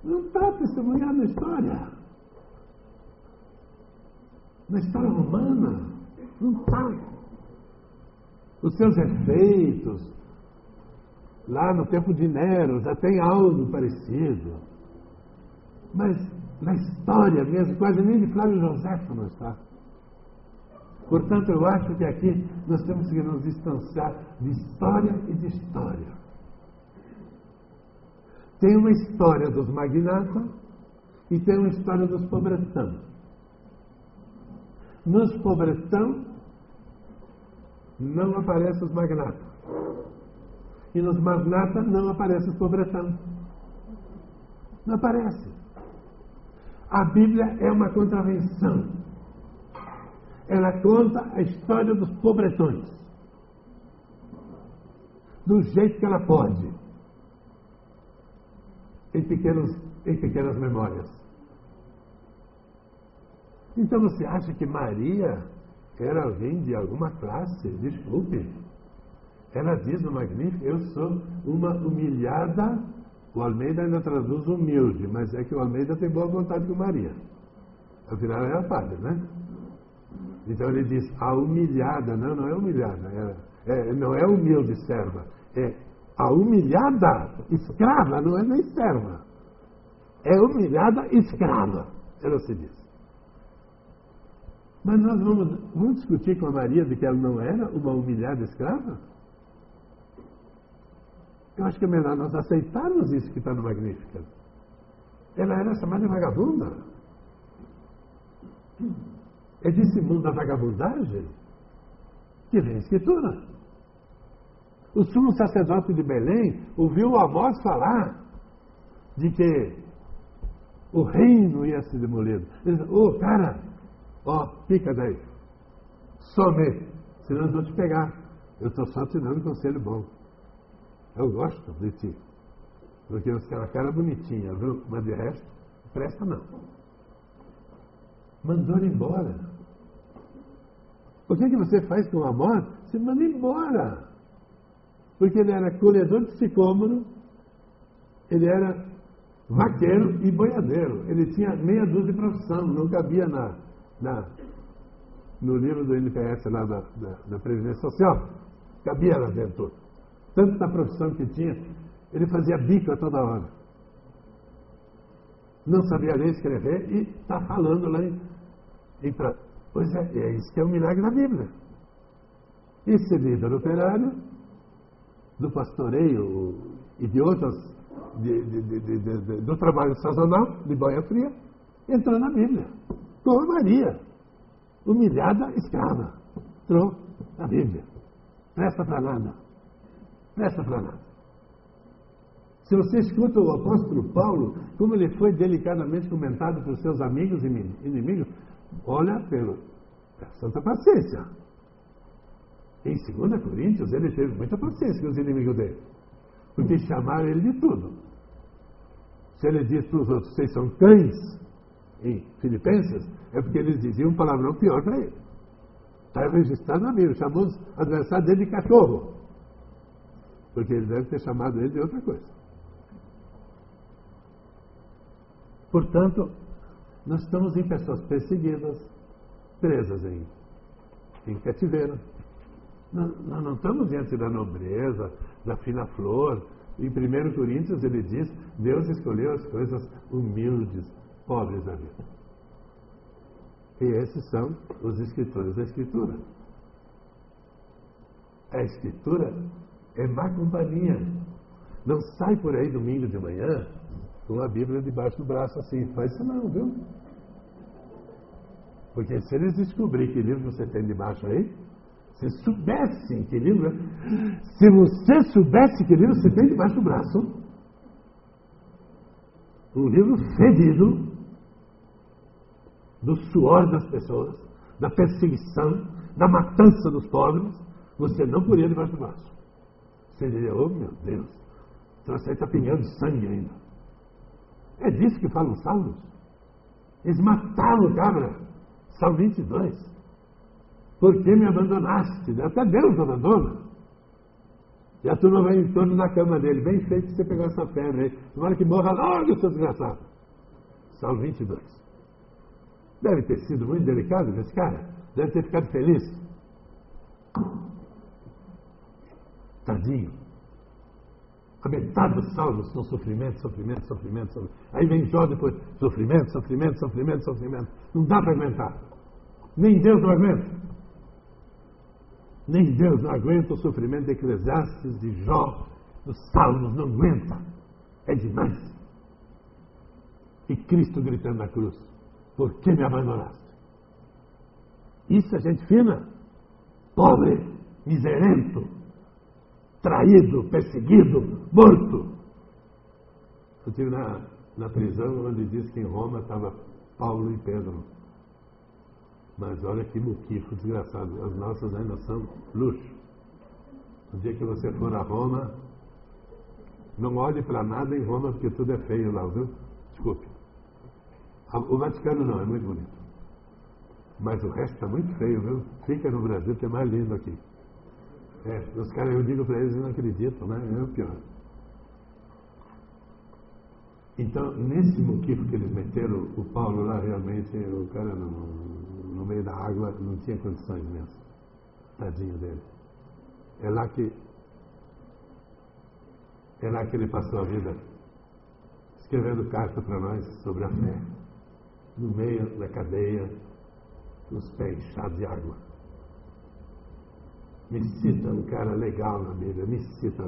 não está testemunhado na história. Na história romana, não está. Os seus efeitos, lá no tempo de Nero, já tem algo parecido. Mas na história mesmo, quase nem de Flávio Josefo não está. Portanto, eu acho que aqui nós temos que nos distanciar de história e de história. Tem uma história dos magnatas e tem uma história dos pobretão. Nos pobretão não aparecem os magnatas. E nos magnatas não aparecem os pobretão. Não aparece. A Bíblia é uma contravenção. Ela conta a história dos pobretões. Do jeito que ela pode. Em pequenas memórias. Então você acha que Maria era alguém de alguma classe? Desculpe. Ela diz no Magnífico, eu sou uma humilhada. O Almeida ainda traduz humilde, mas é que o Almeida tem boa vontade com Maria. Afinal, ela é padre, né? Então ele diz, a humilhada, não é humilhada, não é humilde serva, é a humilhada escrava, não é nem serva. É humilhada escrava, ela se diz. Mas nós vamos discutir com a Maria de que ela não era uma humilhada escrava? Eu acho que é melhor nós aceitarmos isso que está no Magnífica. Ela era chamada de vagabunda. É desse mundo da vagabundagem que vem a Escritura. O sumo sacerdote de Belém ouviu o Amós falar de que o reino ia ser demolido. Ele disse, ô, cara, ó, fica daí. Some, senão eu vou te pegar. Eu estou só te dando um conselho bom. Eu gosto de ti. Porque você tem uma cara bonitinha, viu? Mas de resto, presta não. Mandou ele embora. O que você faz com o amor? Você manda embora. Porque ele era colhedor de sicômoro, ele era vaqueiro e boiadeiro. Ele tinha meia dúzia de profissão, não cabia no livro do NPS lá da Previdência Social. Cabia lá dentro. Tanto na profissão que tinha, ele fazia bico a toda hora. Não sabia ler e escrever e está falando lá Pois é isso que é o milagre da Bíblia. Esse líder operário, do pastoreio e de outras, do trabalho sazonal, de boia fria, entrou na Bíblia. Como Maria, humilhada escrava, entrou na Bíblia. Presta para nada. Presta para nada. Se você escuta o apóstolo Paulo, como ele foi delicadamente comentado por seus amigos e inimigos, olha pela santa paciência. Em 2 Coríntios, ele teve muita paciência com os inimigos dele, porque chamaram ele de tudo. Se ele diz para os outros, vocês são cães, em Filipenses, é porque eles diziam um palavrão pior para ele. Está registrado na Bíblia, chamou os adversários dele de cachorro, porque ele deve ter chamado ele de outra coisa. Portanto, nós estamos em pessoas perseguidas, presas em cativeiro. Nós não estamos diante da nobreza, da fina flor. Em 1 Coríntios ele diz, Deus escolheu as coisas humildes, pobres da vida. E esses são os escritores da Escritura. A Escritura é má companhia. Não sai por aí domingo de manhã com a Bíblia debaixo do braço assim. Faz isso não, viu? Porque se eles descobrirem que livro você tem debaixo aí, se soubessem que livro... Se você soubesse que livro você tem debaixo do braço, um livro fedido do suor das pessoas, da perseguição, da matança dos pobres, você não poria debaixo do braço. Você diria, oh meu Deus, você está pingando sangue ainda. É disso que falam os salmos. Eles mataram o cabra. Salmo 22. Por que me abandonaste? Até Deus abandona. E a turma vai em torno da cama dele. Bem feito que você pegou essa febre aí. Tomara que morra logo, seu desgraçado. Salmo 22. Deve ter sido muito delicado esse cara. Deve ter ficado feliz. Tadinho. A metade dos salmos são sofrimento, sofrimento, sofrimento, sofrimento. Aí vem Jó depois, sofrimento, sofrimento, sofrimento, sofrimento. Não dá para aguentar. Nem Deus não aguenta. Nem Deus não aguenta o sofrimento de Eclesiastes, de Jó, dos salmos, não aguenta. É demais. E Cristo gritando na cruz, por que me abandonaste? Isso é gente fina, pobre, miserento, traído, perseguido, morto. Eu estive na prisão onde diz que em Roma estava Paulo e Pedro. Mas olha que muquifo desgraçado. As nossas ainda são luxo. No dia que você for a Roma, não olhe para nada em Roma, porque tudo é feio lá, viu? Desculpe. O Vaticano não, é muito bonito. Mas o resto está muito feio, viu? Fica no Brasil, que é mais lindo aqui. Os caras, eu digo para eles, não acreditam, né? É o pior. Então, nesse muquifo que eles meteram, o Paulo lá, realmente, o cara no meio da água não tinha condições mesmo. Tadinho dele. É lá que ele passou a vida escrevendo carta para nós sobre a fé. No meio da cadeia, com os pés inchados de água. Me cita um cara legal na Bíblia, me cita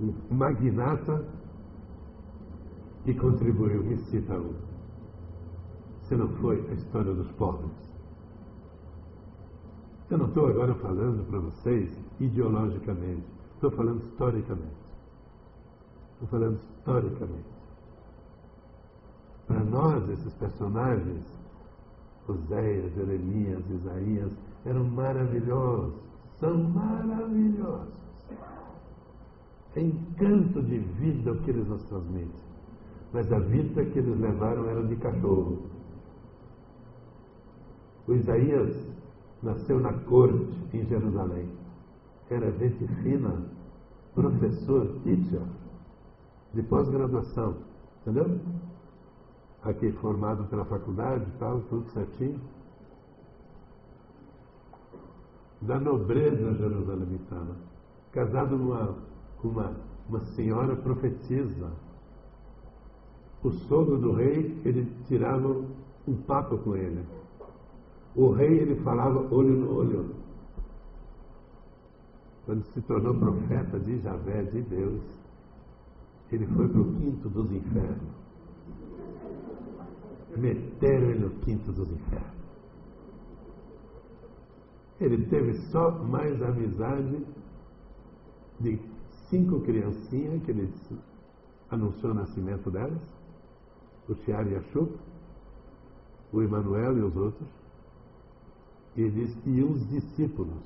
um magnata que contribuiu, me cita um. Se não foi a história dos pobres. Eu não estou agora falando para vocês ideologicamente, estou falando historicamente. Estou falando historicamente. Para nós, esses personagens, Oséias, Jeremias, Isaías, eram maravilhosos, são maravilhosos. É encanto de vida o que eles nos transmitem. Mas a vida que eles levaram era de cachorro. O Isaías nasceu na corte em Jerusalém. Era gente fina, professor, teacher, de pós-graduação, entendeu? Aqui formado pela faculdade e tal, tudo certinho. Da nobreza jerusalemitana, casado com uma senhora profetisa. O sogro do rei, ele tirava um papo com ele. O rei, ele falava olho no olho. Quando se tornou profeta de Javé, de Deus, ele foi para o quinto dos infernos. Meteram ele no quinto dos infernos. Ele teve só mais amizade de 5 criancinhas que ele anunciou o nascimento delas, o Tiar e a Chup, o Emanuel e os outros, e ele disse que uns discípulos,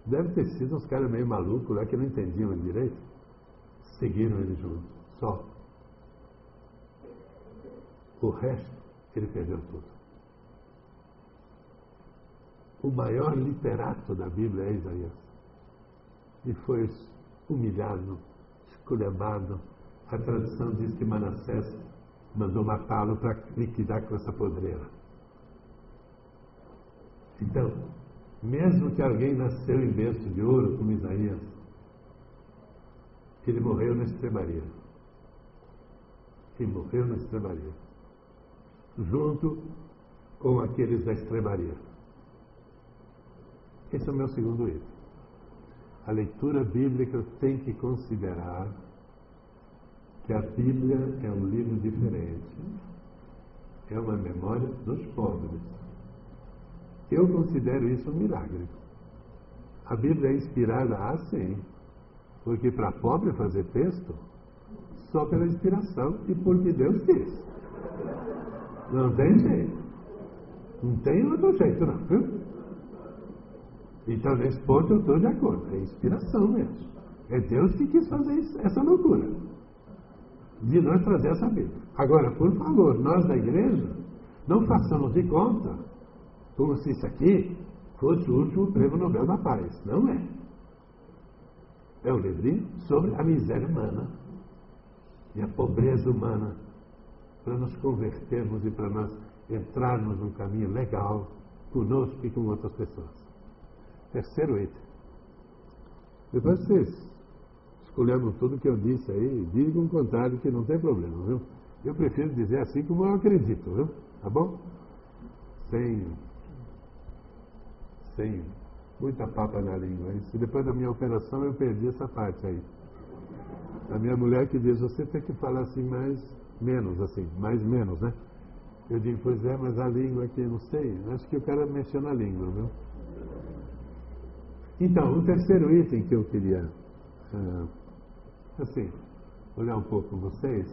deve ter sido uns caras meio malucos lá que não entendiam ele direito, seguiram ele junto, só. O resto, ele perdeu tudo. O maior literato da Bíblia é Isaías. E foi humilhado, esculhambado. A tradição diz que Manassés mandou matá-lo para liquidar com essa podreira. Então, mesmo que alguém nasceu em berço de ouro, como Isaías, ele morreu na estrebaria. E morreu na estrebaria. Junto com aqueles da estrebaria. Esse é o meu segundo item. A leitura bíblica tem que considerar que a Bíblia é um livro diferente. É uma memória dos pobres. Eu considero isso um milagre. A Bíblia é inspirada assim, porque para pobre fazer texto, só pela inspiração e porque Deus quis. Não tem jeito. Não tem outro jeito, não. Viu? Então, nesse ponto eu estou de acordo. É inspiração mesmo. É Deus que quis fazer isso, essa loucura de nós trazer essa Bíblia. Agora, por favor, nós da igreja, não façamos de conta como se isso aqui fosse o último prêmio Nobel da Paz. Não é. É um livrinho sobre a miséria humana e a pobreza humana, para nos convertermos e para nós entrarmos num caminho legal conosco e com outras pessoas. Terceiro item. Depois vocês escolhendo tudo que eu disse aí, digam o contrário que não tem problema, viu? Eu prefiro dizer assim como eu acredito, viu? Tá bom? Sem muita papa na língua. E depois da minha operação eu perdi essa parte aí. A minha mulher que diz, você tem que falar assim mais menos, né? Eu digo, pois é, mas a língua aqui, não sei, acho que o cara mexeu na língua, viu? Então, o terceiro item que eu queria, olhar um pouco com vocês,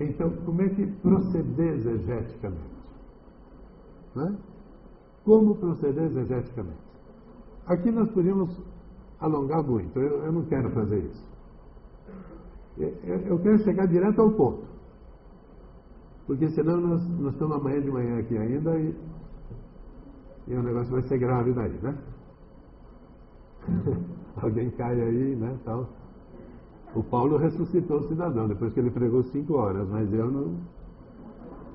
então, como é que proceder exegeticamente? Né? Como proceder exegeticamente? Aqui nós podemos alongar muito, eu não quero fazer isso. Eu quero chegar direto ao ponto. Porque senão nós estamos amanhã de manhã aqui ainda e o negócio vai ser grave daí, né? Alguém cai aí, né? Tal. O Paulo ressuscitou o cidadão depois que ele pregou 5 horas, mas eu não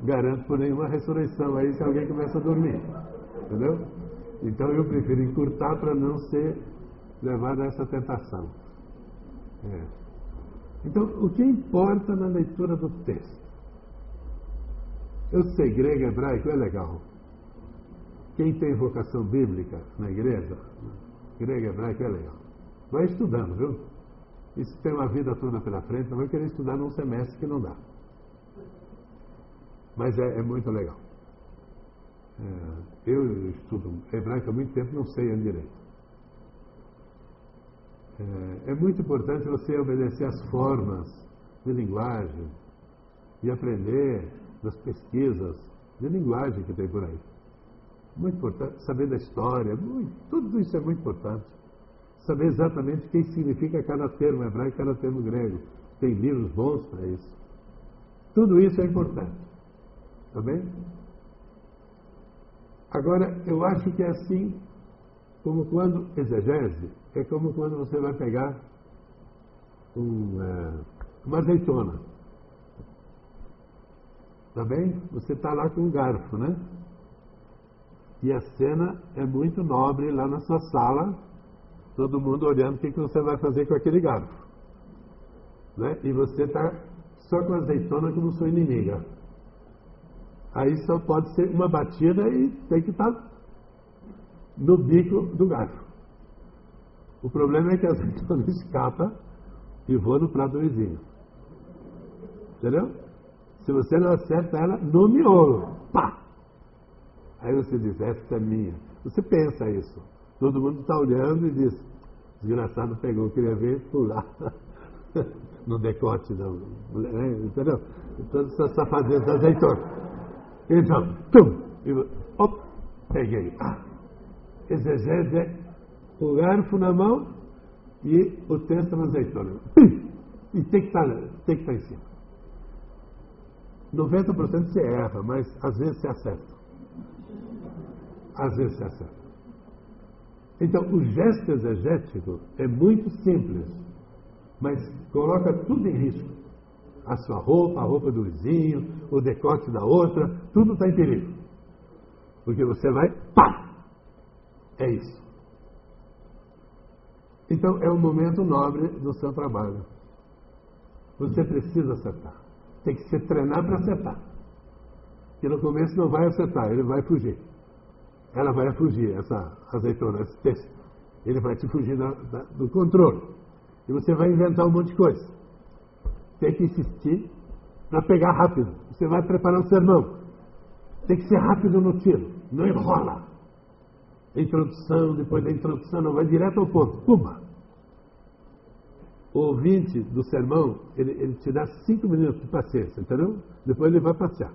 garanto por nenhuma ressurreição aí se alguém começa a dormir. Entendeu? Então eu prefiro encurtar para não ser levado a essa tentação. Então, o que importa na leitura do texto? Eu sei, grego e hebraico é legal. Quem tem vocação bíblica na igreja, grego e hebraico é legal. Vai estudando, viu? E se tem uma vida toda pela frente, não vai querer estudar num semestre que não dá. Mas é muito legal. Eu estudo hebraico há muito tempo, não sei direito. É muito importante você obedecer às formas de linguagem, e aprender das pesquisas de linguagem que tem por aí. Muito importante, saber da história, tudo isso é muito importante. Saber exatamente o que significa cada termo hebraico e cada termo grego. Tem livros bons para isso. Tudo isso é importante. Tá bem? Agora, eu acho que é assim como quando exegese, é como quando você vai pegar uma azeitona. Tá bem? Você está lá com um garfo, né? E a cena é muito nobre lá na sua sala, todo mundo olhando o que você vai fazer com aquele garfo. Né? E você está só com a azeitona como sua inimiga. Aí só pode ser uma batida e tem que estar no bico do garfo. O problema é que a azeitona escapa e voa no prato do vizinho. Entendeu? Se você não acerta ela no miolo, pá! Aí você diz, essa é minha. Você pensa isso. Todo mundo está olhando e diz, desgraçado pegou, queria ver pular no decote da mulher, entendeu? Todas essas safadezas da azeitona. Então, peguei. Exegese é o garfo na mão e o texto na azeitona. E tem que estar em cima. 90% você erra, mas às vezes você acerta. Às vezes você acerta. Então, o gesto exegético é muito simples, mas coloca tudo em risco. A sua roupa, a roupa do vizinho, o decote da outra, tudo está em perigo. Porque você vai, pá! É isso. Então, é um momento nobre do seu trabalho. Você precisa acertar. Tem que se treinar para acertar. Porque no começo não vai acertar, ele vai fugir. Ela vai fugir, essa azeitona, esse texto. Ele vai te fugir do controle. E você vai inventar um monte de coisa. Tem que insistir para pegar rápido. Você vai preparar um sermão. Tem que ser rápido no tiro. Não enrola. Introdução, depois da introdução, não vai direto ao ponto. Puma! O ouvinte do sermão, ele te dá 5 minutos de paciência, entendeu? Depois ele vai passear.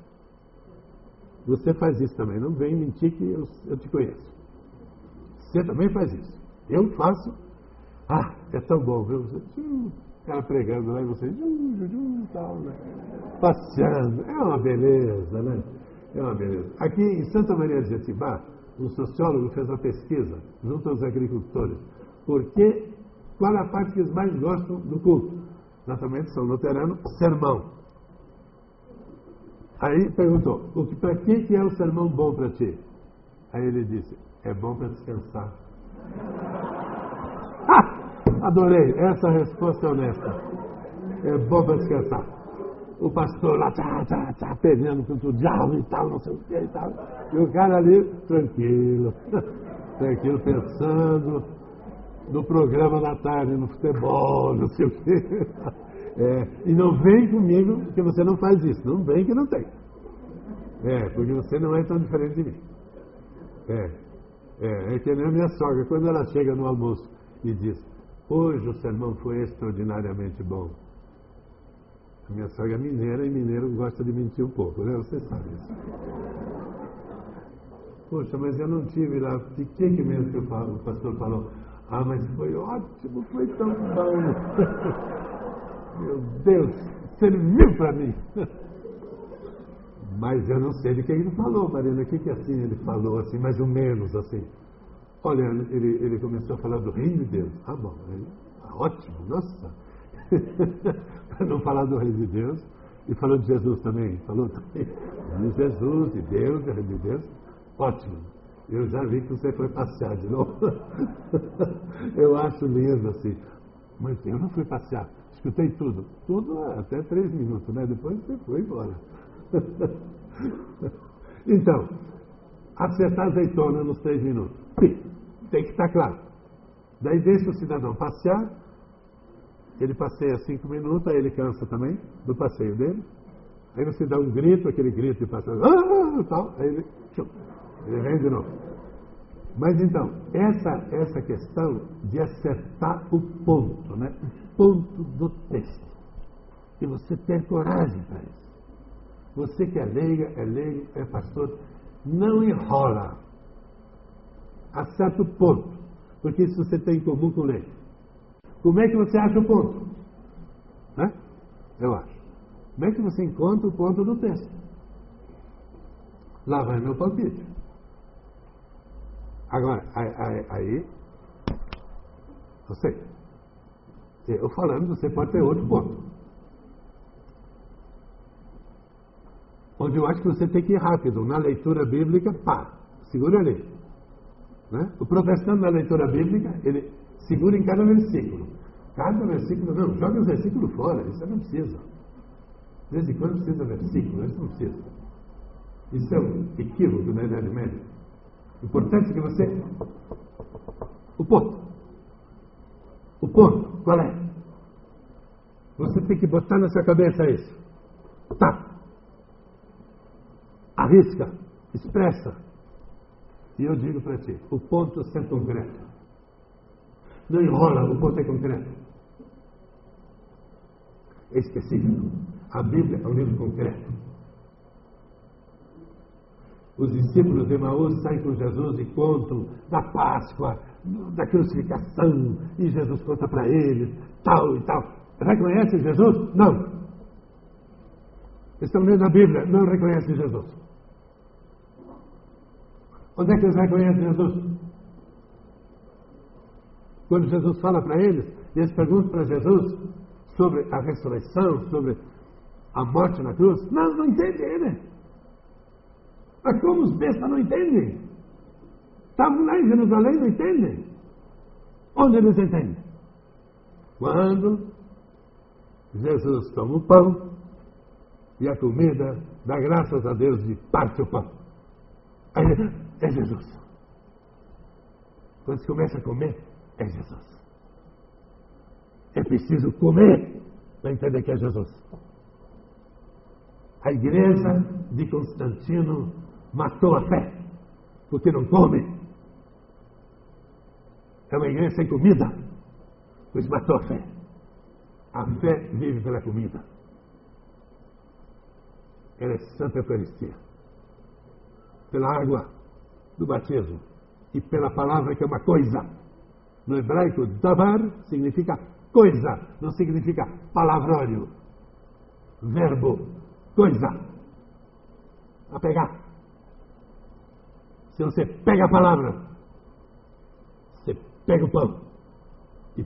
Você faz isso também. Não vem mentir que eu te conheço. Você também faz isso. Eu faço. É tão bom, viu? O cara pregando lá e você tal, né? Passeando. É uma beleza, né? É uma beleza. Aqui em Santa Maria de Jetibá, um sociólogo fez uma pesquisa junto aos agricultores. Qual é a parte que eles mais gostam do culto? Naturalmente são luterano, sermão. Aí perguntou, para que é o sermão bom para ti? Aí ele disse, é bom para descansar. Adorei, essa resposta é honesta. É bom para descansar. O pastor lá, pegando com o diabo e tal, não sei o que e tal. E o cara ali, tranquilo, pensando no programa da tarde, no futebol, não sei o quê. E não vem comigo que você não faz isso. Não vem que não tem. Porque você não é tão diferente de mim. É que nem a minha sogra, quando ela chega no almoço e diz, hoje o sermão foi extraordinariamente bom. A minha sogra é mineira e mineiro gosta de mentir um pouco, né? Você sabe isso. Poxa, mas eu não tive lá. De que mesmo que o pastor falou? Mas foi ótimo, foi tão bom. Meu Deus, serviu para mim. Mas eu não sei de que ele falou, Marina. O que assim ele falou, assim, mais ou menos assim? Olha, ele começou a falar do reino de Deus. Bom, ótimo, nossa. Para não falar do reino de Deus. E falou de Jesus também. Falou também de Jesus, de Deus, de reino de Deus. Ótimo. Eu já vi que você foi passear de novo. Eu acho lindo assim. Mas eu não fui passear. Escutei tudo. Tudo até 3 minutos, né? Depois você foi embora. Então, acertar a azeitona nos 3 minutos. Tem que estar claro. Daí deixa o cidadão passear. Ele passeia 5 minutos, aí ele cansa também do passeio dele. Aí você dá um grito, aquele grito de passeio. Tal, aí ele vem de novo. Mas então, essa questão de acertar o ponto, né? O ponto do texto. E você ter coragem para isso. Você que é leiga, é pastor, não enrola. Acerta o ponto. Porque isso você tem em comum com o leigo. Como é que você acha o ponto? Né? Eu acho. Como é que você encontra o ponto do texto? Lá vai meu palpite. Agora, aí, você. Eu falando, você pode ter outro ponto. Onde eu acho que você tem que ir rápido. Na leitura bíblica, pá, segura ali. Né? O protestante na leitura bíblica, ele segura em cada versículo. Cada versículo, não, joga os versículos fora, isso não precisa. De vez em quando precisa versículo, isso não precisa. Isso é um equívoco da Idade Média. O importante é que você... O ponto, qual é? Você tem que botar na sua cabeça isso. Tá. Arrisca, expressa. E eu digo para ti, o ponto é concreto. Não enrola, o ponto é concreto. É específico. A Bíblia é um livro concreto. Os discípulos de Emaús saem com Jesus e contam da Páscoa, da crucificação, e Jesus conta para eles, tal e tal. Reconhecem Jesus? Não. Estão lendo a Bíblia, não reconhecem Jesus. Onde é que eles reconhecem Jesus? Quando Jesus fala para eles, e eles perguntam para Jesus sobre a ressurreição, sobre a morte na cruz, não entendem ele. Mas como os bestas não entendem? Estavam lá em Jerusalém, não entendem? Onde eles entendem? Quando Jesus toma o pão e a comida, dá graças a Deus e parte o pão. Aí é Jesus. Quando se começa a comer, é Jesus. É preciso comer para entender que é Jesus. A igreja de Constantino matou a fé, porque não come. É uma igreja sem comida, pois matou a fé. A fé vive pela comida. Ela é Santa Eucaristia. Pela água do batismo e pela palavra que é uma coisa. No hebraico, davar significa coisa, não significa palavrório. Verbo, coisa. A pegar. Se você pega a palavra, você pega o pão e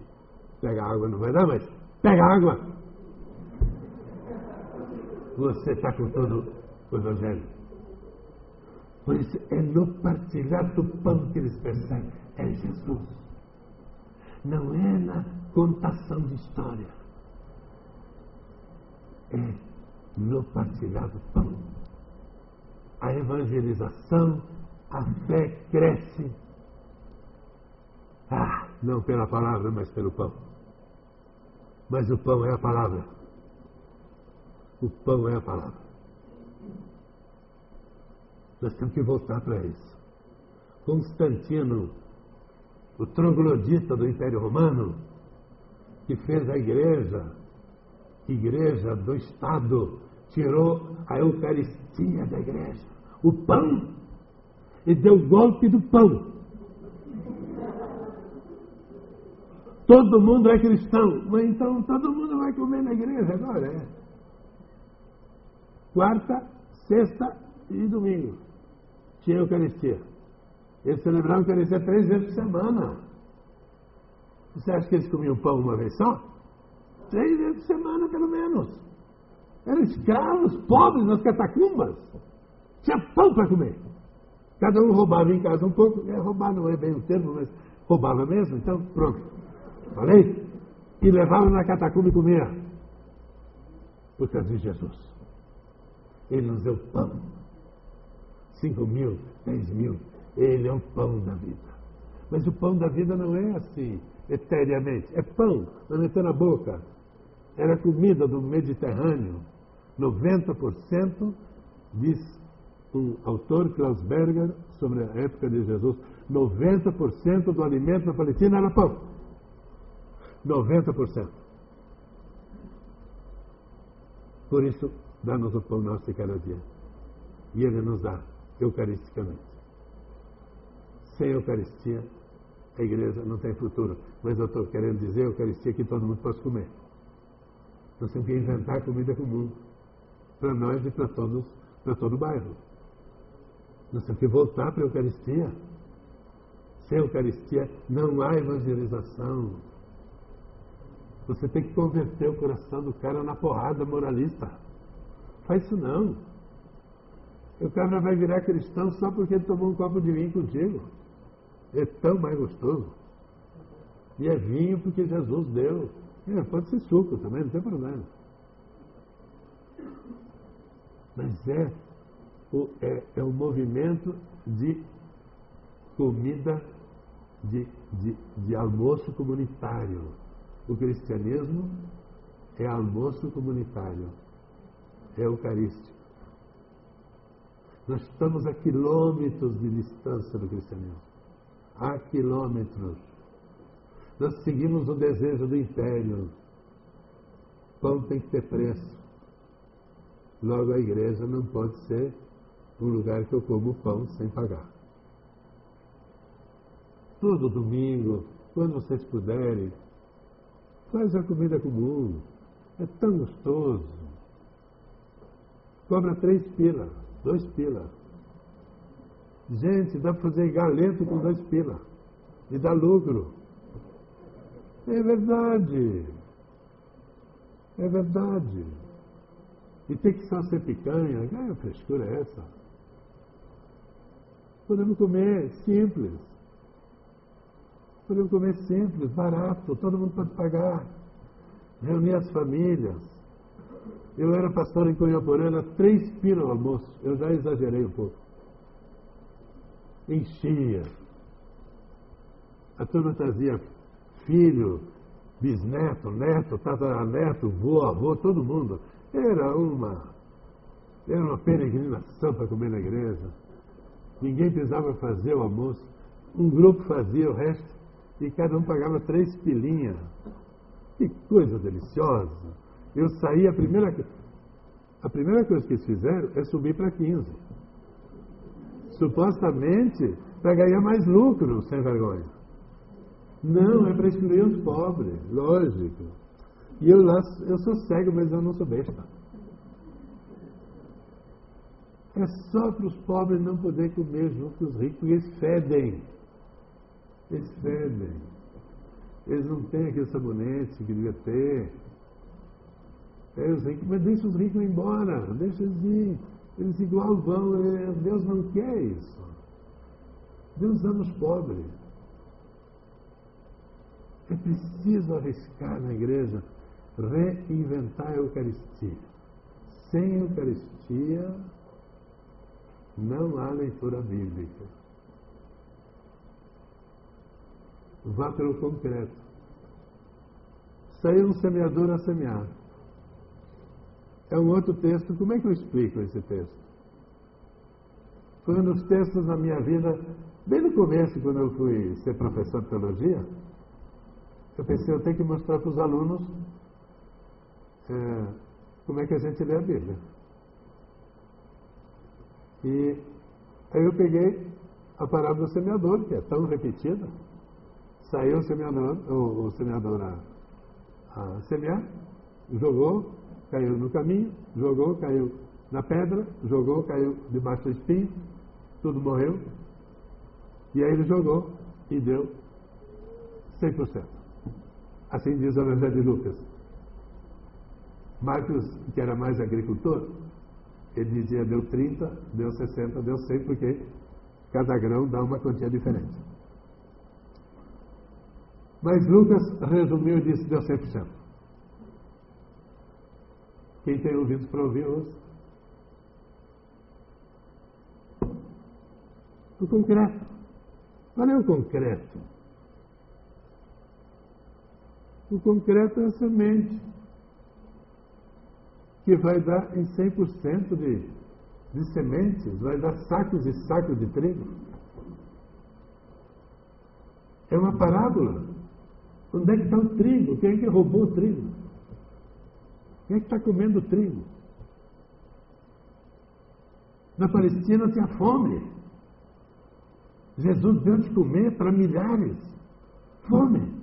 pega a água, não vai dar, mas pega a água, você está com todo o Evangelho. Por isso, é no partilhar do pão que eles percebem. É Jesus. Não é na contação de história. É no partilhar do pão. A evangelização, a fé cresce. Não pela palavra, mas pelo pão. Mas o pão é a palavra. O pão é a palavra. Nós temos que voltar para isso. Constantino, o troglodita do Império Romano, que fez a igreja do Estado, tirou a Eucaristia da igreja, o pão, e deu o golpe do pão. Todo mundo é cristão, mas então todo mundo vai comer na igreja agora, Quarta, sexta e domingo. Tinha Eucaristia. Eles celebravam a Eucaristia 3 vezes por semana. Você acha que eles comiam pão uma vez só? 3 vezes por semana, pelo menos. Eram escravos, pobres nas catacumbas. Tinha pão para comer. Cada um roubava em casa um pouco. Roubar não é bem o termo, mas roubava mesmo. Então, pronto. Falei? E levava na catacumba e comia. Por causa de Jesus. Ele nos deu pão. 5.000, 10.000. Ele é o pão da vida. Mas o pão da vida não é assim, eteriamente. É pão, vai meter na boca. Era comida do Mediterrâneo. 90%, diz um autor, Klaus Berger, sobre a época de Jesus, 90% do alimento na Palestina era pão. 90%. Por isso, dá-nos o pão nosso de cada dia. E Ele nos dá eucaristicamente. Sem Eucaristia, a igreja não tem futuro. Mas eu estou querendo dizer Eucaristia que todo mundo possa comer. Nós temos que inventar comida comum. Para nós e para todo o bairro. Nós temos que voltar para a Eucaristia. Sem Eucaristia não há evangelização. Você tem que converter o coração do cara na porrada moralista. Faz isso não. O cara vai virar cristão só porque ele tomou um copo de vinho contigo. É tão mais gostoso. E é vinho porque Jesus deu. Pode ser suco também, não tem problema. Mas é um movimento de comida, de almoço comunitário. O cristianismo é almoço comunitário, é eucarístico. Nós estamos a quilômetros de distância do cristianismo. A quilômetros. Nós seguimos o desejo do império. Pão tem que ter preço. Logo, a igreja não pode ser um lugar que eu como pão sem pagar. Todo domingo, quando vocês puderem, faz a comida comum. É tão gostoso. Cobra 3 pila, 2 pila. Gente, dá para fazer galeto com 2 pila. E dá lucro. É verdade. É verdade. E tem que só ser picanha. Que frescura é essa? Podemos comer simples. Podemos comer simples, barato. Todo mundo pode pagar. Reunir as famílias. Eu era pastor em Cunhaporã, era 3 pila o almoço. Eu já exagerei um pouco. Enchia. A turma trazia filho, bisneto, neto, tataraneto, vô, avô, todo mundo. Era uma peregrinação para comer na igreja. Ninguém precisava fazer o almoço. Um grupo fazia o resto e cada um pagava 3 pilinhas. Que coisa deliciosa. Eu saí, a primeira coisa que eles fizeram é subir para 15. Supostamente para ganhar mais lucro, sem vergonha. Não, é para excluir os pobres, lógico. E eu sou cego, mas eu não sou besta. É só para os pobres não poderem comer junto com os ricos, porque eles fedem. Eles fedem. Eles não têm aquele sabonete que devia ter. Os ricos, mas deixa os ricos ir embora, deixa eles ir. Eles igual vão, Deus não quer isso. Deus ama os pobres. É preciso arriscar na igreja, reinventar a Eucaristia. Sem Eucaristia, não há leitura bíblica. Vá pelo concreto. Saiu um semeador a semear. É um outro texto. Como é que eu explico esse texto? Foi um dos textos na minha vida, bem no começo, quando eu fui ser professor de teologia, eu pensei, eu tenho que mostrar para os alunos como é que a gente lê a Bíblia. E aí eu peguei a parábola do semeador, que é tão repetida. Saiu o semeador a semear, jogou, caiu no caminho, jogou, caiu na pedra, jogou, caiu debaixo do espinho, tudo morreu. E aí ele jogou e deu 100%. Assim diz o Evangelho de Lucas. Marcos, que era mais agricultor, ele dizia deu 30, deu 60, deu 100, porque cada grão dá uma quantia diferente. Mas Lucas resumiu e disse deu 100%. Quem tem ouvidos para ouvir, ouça. O concreto. Qual é o concreto? O concreto é a semente, que vai dar em 100% de sementes, vai dar sacos e sacos de trigo. É uma parábola. Onde é que está o trigo? Quem é que roubou o trigo? Quem é que está comendo o trigo? Na Palestina tinha fome. Jesus deu de comer para milhares. Fome.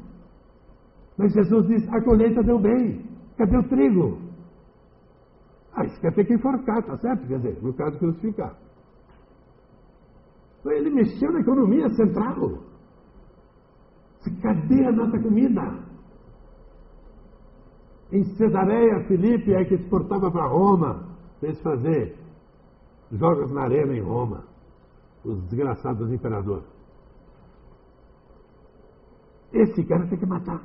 Mas Jesus disse, a colheita deu bem. Cadê o trigo? Isso quer ter que enforcar, tá certo? Quer dizer, no caso de crucificar. Ele mexeu na economia central. Cadê a nossa comida? Em Cesareia, Filipe é que exportava para Roma. Fez fazer jogos na arena em Roma. Os desgraçados imperadores. Esse cara tem que matar.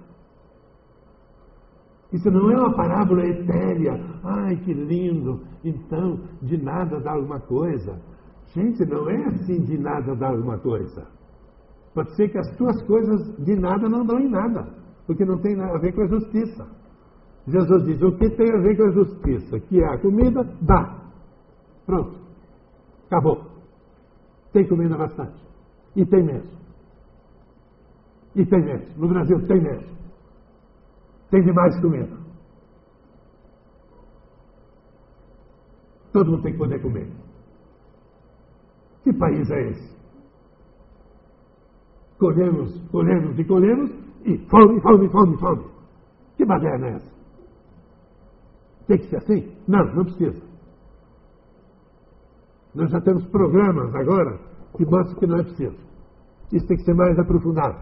Isso não é uma parábola etérea. Ai, que lindo. Então, de nada dá alguma coisa. Gente, não é assim de nada dá alguma coisa. Pode ser que as tuas coisas de nada não dão em nada. Porque não tem nada a ver com a justiça. Jesus diz, o que tem a ver com a justiça? Que é a comida, dá. Pronto. Acabou. Tem comida bastante. E tem mesmo. E tem mesmo. No Brasil tem mesmo. Tem demais comida. Todo mundo tem que poder comer. Que país é esse? Colhemos e fome. Que baderna é essa? Tem que ser assim? Não precisa. Nós já temos programas agora que mostram que não é preciso. Isso tem que ser mais aprofundado.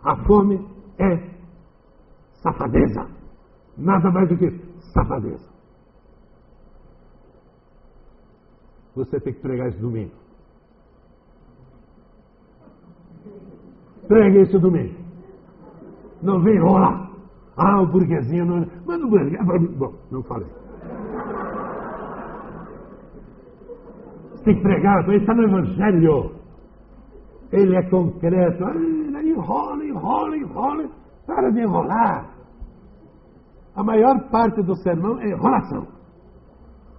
A fome é safadeza. Nada mais do que safadeza. Você tem que pregar isso domingo. Pregue isso domingo. Não vem enrolar. O burguesinho não... Mas o burguesinho... Bom, não falei. Você tem que pregar. Ele está no Evangelho. Ele é concreto. Enrola. Para de enrolar. A maior parte do sermão é enrolação.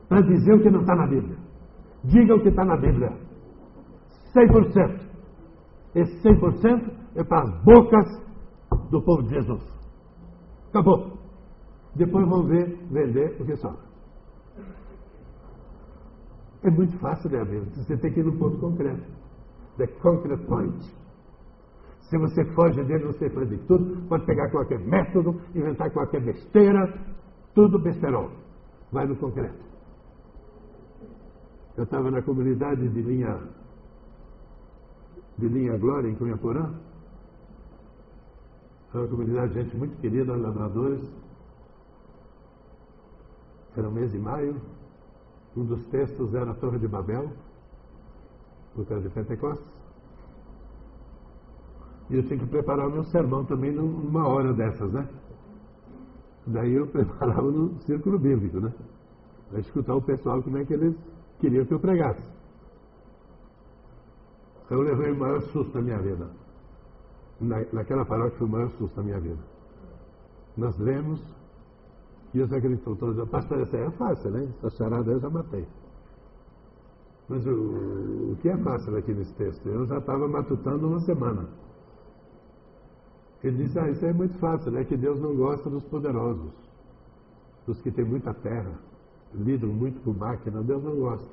Para dizer o que não está na Bíblia. Diga o que está na Bíblia. 100%. Esse 100% é para as bocas do povo de Jesus. Acabou. Depois vão vender o que sobra. É muito fácil ler a Bíblia. Você tem que ir no ponto concreto. The concrete point. Se você foge dele, você faz de tudo. Pode pegar qualquer método, inventar qualquer besteira. Tudo besterol. Vai no concreto. Eu estava na comunidade de Linha Glória, em Cunhaporã. É uma comunidade de gente muito querida, lavradores. Era o mês de maio. Um dos textos era a Torre de Babel, por causa de Pentecostes. E eu tinha que preparar o meu sermão também numa hora dessas, né? Daí eu preparava no círculo bíblico, né? Para escutar o pessoal como é que eles queriam que eu pregasse. Eu levei o maior susto da minha vida. Naquela paróquia foi o maior susto da minha vida. Nós lemos e os agricultores, pastor, essa é fácil, né? Essa charada eu já matei. Mas o que é fácil aqui nesse texto? Eu já estava matutando uma semana. Ele disse, isso é muito fácil, né? Que Deus não gosta dos poderosos, dos que têm muita terra, lidam muito com máquina, Deus não gosta.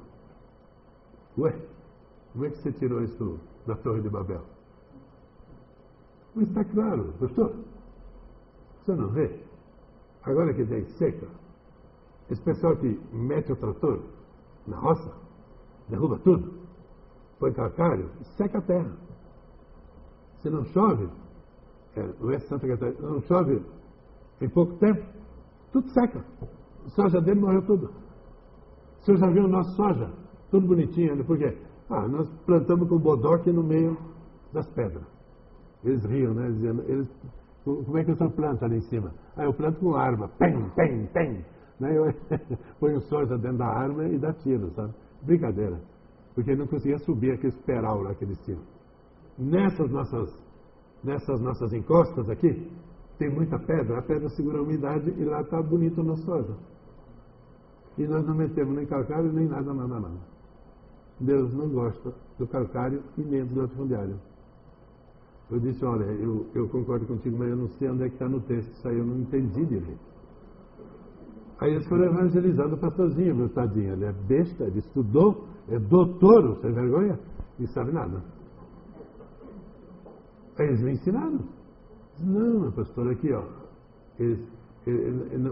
Ué, como é que você tirou isso da Torre de Babel? Mas está claro, gostou? Você não vê? Agora que tem seca, esse pessoal que mete o trator na roça, derruba tudo, põe calcário, seca a terra. Se não chove, não é Santa Catarina, não chove em pouco tempo, tudo seca. A soja dele morreu tudo. O senhor já viu o nosso soja? Tudo bonitinho, né? Por quê? Nós plantamos com bodoque no meio das pedras. Eles riam, né? Dizendo, como é que o senhor planta ali em cima? Eu planto com arma. Tem. Né? Eu ponho soja dentro da arma e dá tiro, sabe? Brincadeira. Porque ele não conseguia subir aquele peral lá que eles tinham. Nessas nossas encostas aqui, tem muita pedra. A pedra segura a umidade e lá está bonito na soja. E nós não metemos nem calcário, nem nada. Deus não gosta do calcário e nem do latifundiário. Eu disse, olha, eu concordo contigo, mas eu não sei onde é que está no texto. Isso aí eu não entendi direito. Aí eles foram evangelizando o pastorzinho, meu tadinho. Ele é besta, ele estudou, é doutor, sem vergonha, e sabe nada. Aí eles me ensinaram. Não, meu pastor, aqui, ó. Ele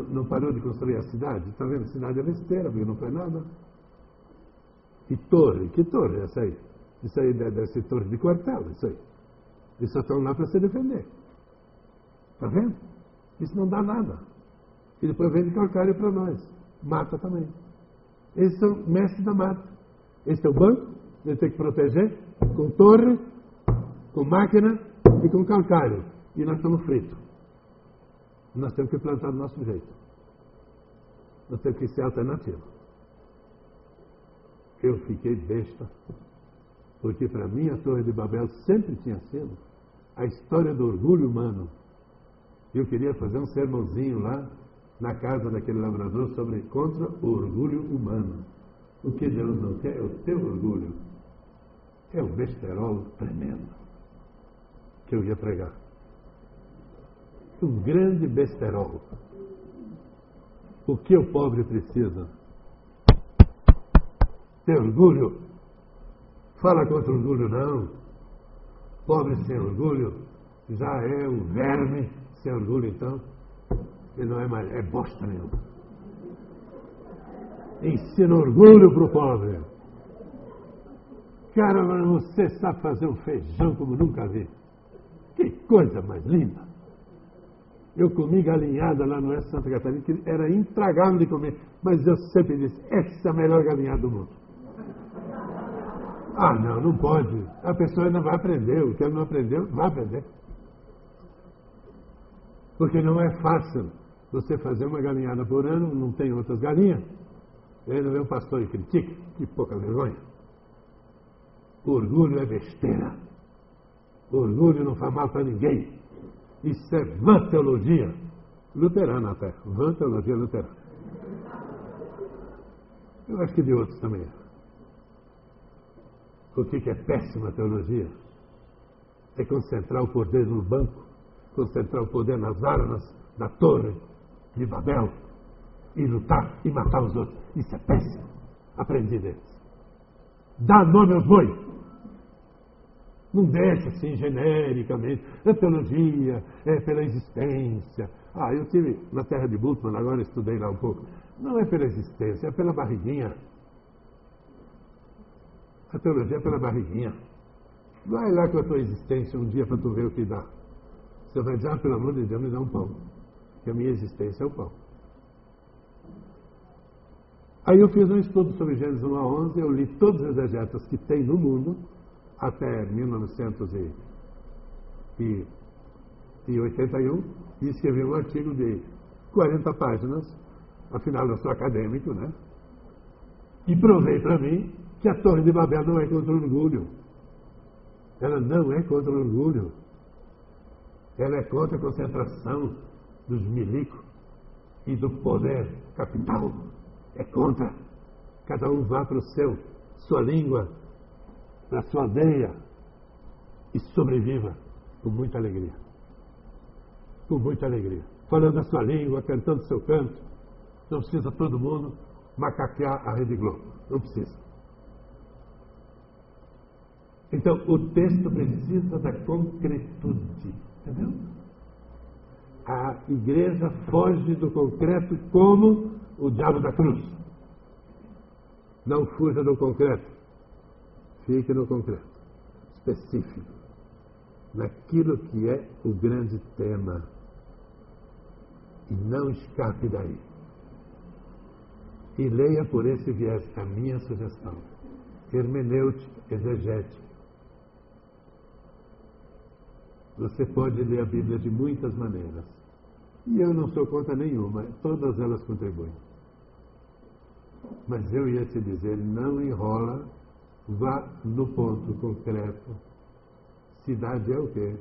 não parou de construir a cidade. Está vendo? A cidade é besteira, porque não faz nada. E torre? Que torre é essa aí? Isso aí deve ser torre de quartel, isso aí. Eles só estão lá para se defender. Está vendo? Isso não dá nada. E depois vende calcário para nós. Mata também. Eles são mestres da mata. Esse é o banco, ele tem que proteger com torre, com máquina e com calcário. E nós estamos fritos. Nós temos que plantar do nosso jeito. Nós temos que ser alternativo. Eu fiquei besta, porque para mim a Torre de Babel sempre tinha sido a história do orgulho humano. Eu queria fazer um sermãozinho lá na casa daquele lavrador contra o orgulho humano. O que Deus não quer é o teu orgulho. É o besterol tremendo que eu ia pregar. Um grande besterol. O que o pobre precisa? Ter orgulho. Fala contra o orgulho, não. Pobre sem orgulho já é um verme. Sem orgulho, então, ele não é mais, é bosta nenhuma. Ensina orgulho para o pobre. Cara, você sabe fazer um feijão como nunca vi. Que coisa mais linda. Eu comi galinhada lá no oeste de Santa Catarina, que era intragável de comer, mas eu sempre disse, essa é a melhor galinhada do mundo. Ah, não pode. A pessoa ainda vai aprender, o que ela não aprendeu, vai aprender. Porque não é fácil você fazer uma galinhada por ano, não tem outras galinhas. Aí não vem um pastor e critica, que pouca vergonha. O orgulho é besteira. O orgulho não faz mal para ninguém. Isso é vã teologia. Luterana até. Vã teologia luterana. Eu acho que de outros também. O que é péssima teologia? É concentrar o poder no banco, concentrar o poder nas armas da torre de Babel e lutar e matar os outros. Isso é péssimo. Aprendi deles. Dá nome aos bois. Não deixa assim genericamente. É teologia, é pela existência. Eu tive na terra de Bultmann, agora estudei lá um pouco. Não é pela existência, é pela barriguinha. A teologia é pela barriguinha. Vai lá com a tua existência um dia para tu ver o que dá. Você vai dizer, pelo amor de Deus, me dá um pão. Porque a minha existência é o pão. Aí eu fiz um estudo sobre Gênesis 1 a 11, eu li todos os exegetas que tem no mundo, até 1981, e escrevi um artigo de 40 páginas, afinal eu sou acadêmico, né? E provei para mim que a Torre de Babel não é contra o orgulho. Ela não é contra o orgulho. Ela é contra a concentração dos milicos e do poder capital. É contra. Cada um vá para sua língua, para a sua aldeia e sobreviva com muita alegria. Com muita alegria. Falando a sua língua, cantando o seu canto. Não precisa todo mundo macaquear a Rede Globo. Não precisa. Então, o texto precisa da concretude. Entendeu? A igreja foge do concreto como o diabo da cruz. Não fuja do concreto. Fique no concreto. Específico. Naquilo que é o grande tema. E não escape daí. E leia por esse viés, a minha sugestão. Hermenêutica, exegética. Você pode ler a Bíblia de muitas maneiras. E eu não sou contra nenhuma, todas elas contribuem. Mas eu ia te dizer, não enrola, vá no ponto concreto. Cidade é o quê?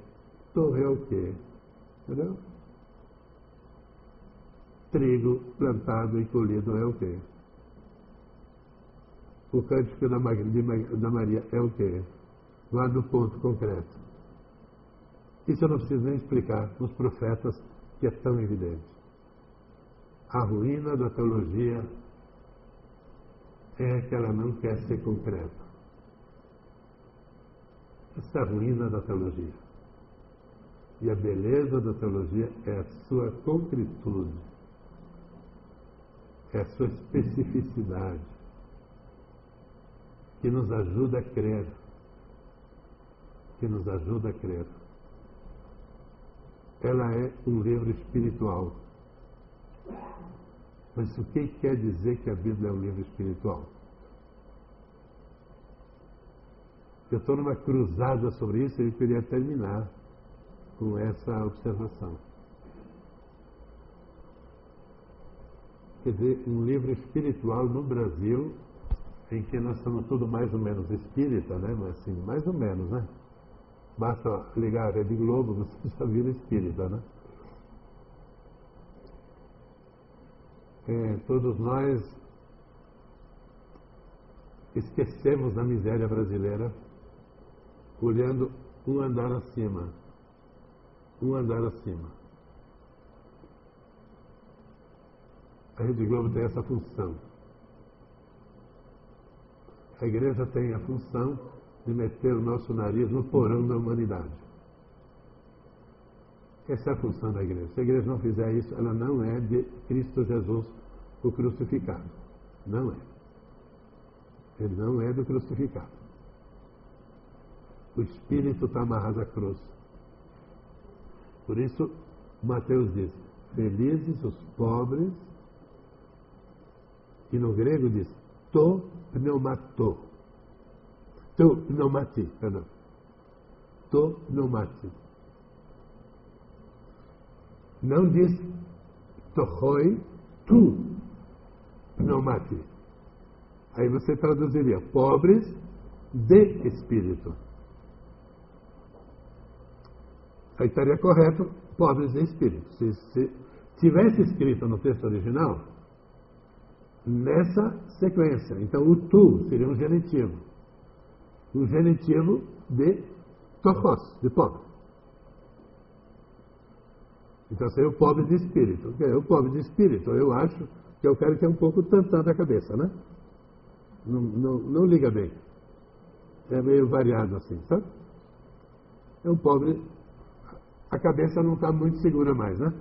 Torre é o quê? Entendeu? Trigo plantado e colhido é o quê? O cântico da Maria é o quê? Vá no ponto concreto. Isso eu não preciso nem explicar nos profetas, que é tão evidente. A ruína da teologia é que ela não quer ser concreta. Essa é a ruína da teologia. E a beleza da teologia é a sua concretude, é a sua especificidade, que nos ajuda a crer, que nos ajuda a crer. Ela é um livro espiritual. Mas o que quer dizer que a Bíblia é um livro espiritual? Eu estou numa cruzada sobre isso e eu queria terminar com essa observação. Quer dizer, um livro espiritual no Brasil, em que nós somos tudo mais ou menos espírita, né? Mas assim, mais ou menos, né? Basta ligar a Rede Globo, você já vira espírita, né? Todos nós esquecemos da miséria brasileira, olhando um andar acima. Um andar acima. A Rede Globo tem essa função. A igreja tem a função de meter o nosso nariz no porão da humanidade. Essa é a função da igreja. Se a igreja não fizer isso, ela não é de Cristo Jesus, o crucificado. Não é. Ele não é do crucificado. O Espírito está amarrado à cruz. Por isso, Mateus diz, felizes os pobres, e no grego diz, to pneumato. To pneumati, perdão. To pneumati. Não diz tohoi tu pneumati. Aí você traduziria, pobres de espírito. Aí estaria correto, pobres de espírito. Se tivesse escrito no texto original, nessa sequência. Então, o tu seria um genitivo. Um genitivo de tochos, de pobre. Então, seria o pobre de espírito. O pobre de espírito, eu acho que é o cara que é um pouco tantando a cabeça, né? Não liga bem. É meio variado assim, sabe? É um pobre... A cabeça não está muito segura mais, né?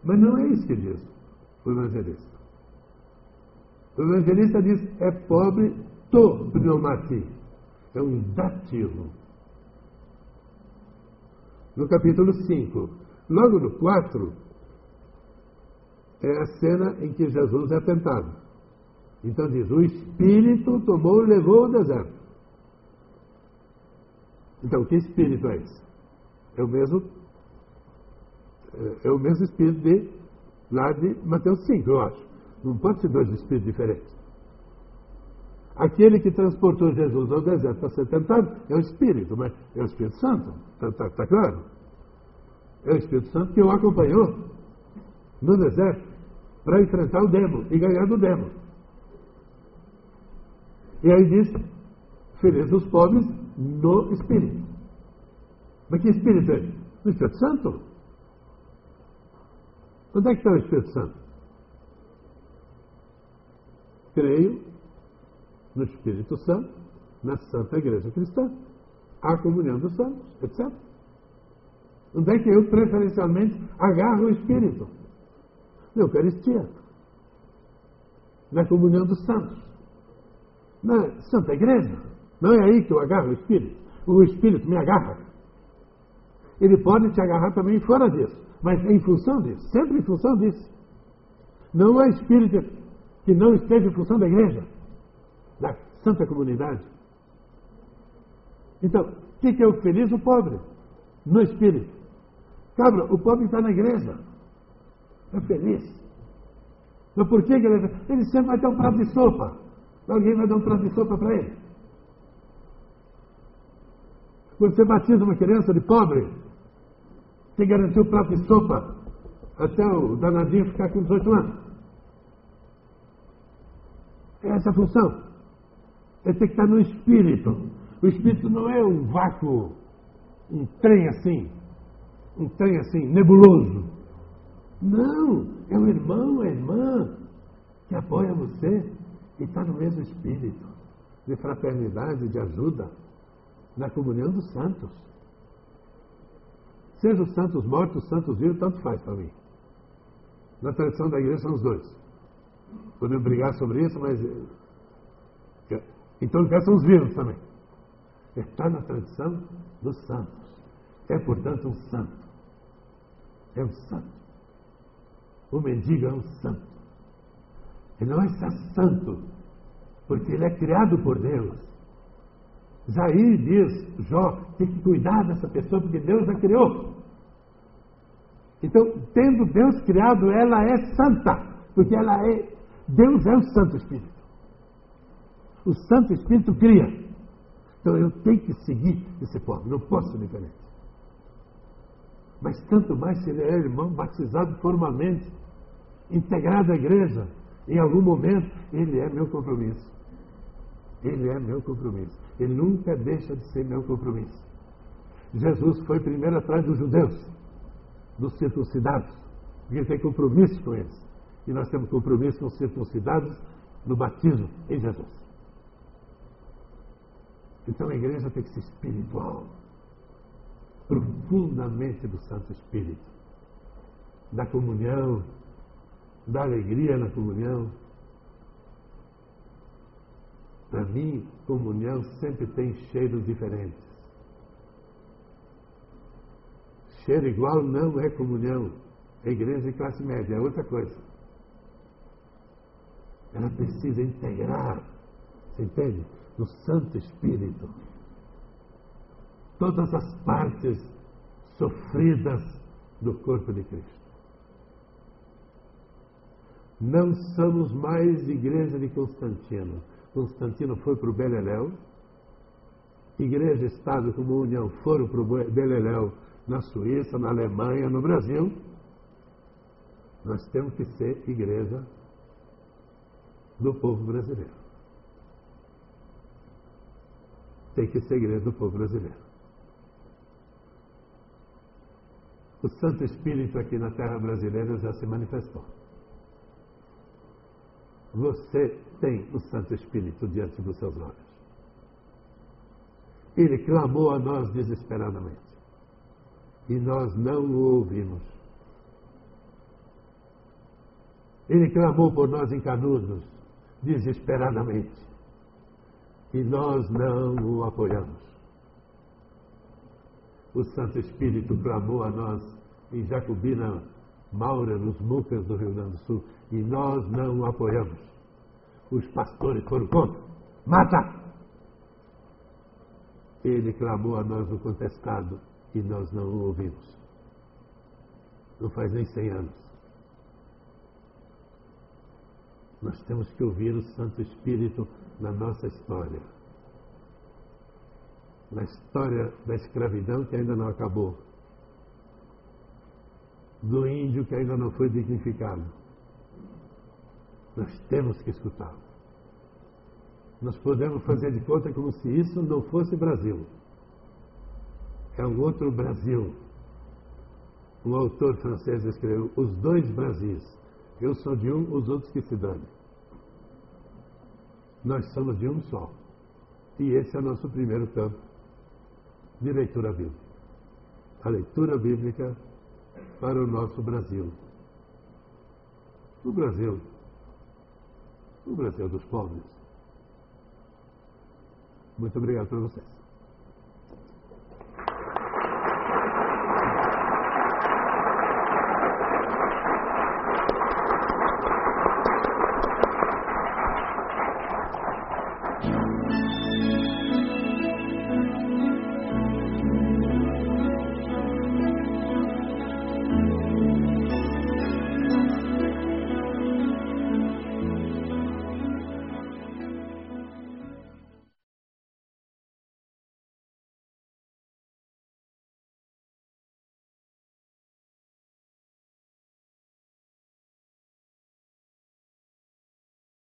Mas não é isso que diz o evangelista. O evangelista diz, é pobre to pneumati. É um dativo. No capítulo 5. Logo no 4, é a cena em que Jesus é tentado. Então diz, o Espírito tomou e levou ao deserto. Então, que Espírito é esse? É o mesmo Espírito lá de Mateus 5, eu acho. Não pode ser dois Espíritos diferentes. Aquele que transportou Jesus ao deserto para ser tentado é o Espírito, mas é o Espírito Santo, está claro? É o Espírito Santo que o acompanhou no deserto para enfrentar o demo e ganhar do demo. E aí diz, felizes os pobres no Espírito. Mas que Espírito é? O Espírito Santo? Onde é que está o Espírito Santo? Creio no Espírito Santo, na Santa Igreja Cristã, a comunhão dos santos, etc. Onde é que eu, preferencialmente, agarro o Espírito? Na Eucaristia. Na comunhão dos santos. Na Santa Igreja. Não é aí que eu agarro o Espírito. O Espírito me agarra. Ele pode te agarrar também fora disso, mas em função disso, sempre em função disso. Não há espírito que não esteja em função da igreja, da santa comunidade. Então, o que é o feliz? O pobre, no espírito. Cabra, o pobre está na igreja, é feliz. Mas por que ele é feliz? Ele sempre vai ter um prato de sopa. Alguém vai dar um prato de sopa para ele. Quando você batiza uma criança de pobre, você garantiu o prato de sopa até o danadinho ficar com 18 anos. É essa a função. Ele tem que estar no espírito. O espírito não é um vácuo, um trem assim, nebuloso. Não, É o irmão, a irmã que apoia você e está no mesmo espírito de fraternidade, de ajuda, na comunhão dos santos. Seja os santos mortos, os santos vivos, tanto faz para mim. Na tradição da igreja são os dois. Podemos brigar sobre isso, mas... Então, no caso, são os vivos também. Está na tradição dos santos. É, portanto, um santo. É um santo. O mendigo é um santo. Ele não é só santo, porque ele é criado por Deus. Jair diz, Jó, tem que cuidar dessa pessoa, porque Deus a criou. Então, tendo Deus criado, ela é santa, porque ela é... Deus é o Santo Espírito. O Santo Espírito cria. Então eu tenho que seguir esse povo, não posso ser diferente. Mas tanto mais se ele é irmão batizado formalmente, integrado à igreja, em algum momento, ele é meu compromisso. Ele é meu compromisso. Ele nunca deixa de ser meu compromisso. Jesus foi primeiro atrás dos judeus, dos circuncidados, porque ele tem compromisso com eles. E nós temos compromisso com os circuncidados no batismo em Jesus. Então a igreja tem que ser espiritual, profundamente do Santo Espírito, da comunhão, da alegria na comunhão. Para mim, comunhão sempre tem cheiros diferentes. Cheiro igual não é comunhão. É igreja de classe média, é outra coisa. Ela precisa integrar, você entende? No Santo Espírito, todas as partes sofridas do corpo de Cristo. Não somos mais igreja de Constantino. Constantino foi para o Beleléu, igreja e Estado como União foram para o Beleléu na Suíça, na Alemanha, no Brasil. Nós temos que ser igreja do povo brasileiro. Tem que ser igreja do povo brasileiro. O Santo Espírito aqui na terra brasileira já se manifestou. Você tem o Santo Espírito diante dos seus olhos. Ele clamou a nós desesperadamente. E nós não o ouvimos. Ele clamou por nós em Canudos, desesperadamente. E nós não o apoiamos. O Santo Espírito clamou a nós em Jacobina, Maura, nos Mucas do Rio Grande do Sul, e nós não o apoiamos. Os pastores foram contra. Mata! Ele clamou a nós no contestado e nós não o ouvimos. Não faz nem 100 anos. Nós temos que ouvir o Santo Espírito na nossa história. Na história da escravidão que ainda não acabou. Do índio que ainda não foi dignificado. Nós temos que escutá-lo. Nós podemos fazer de conta como se isso não fosse Brasil. É um outro Brasil. Um autor francês escreveu Os Dois Brasis. Eu sou de um, os outros que se danem. Nós somos de um só. E esse é o nosso primeiro campo de leitura bíblica. A leitura bíblica para o nosso Brasil. O Brasil dos pobres. Muito obrigado por vocês.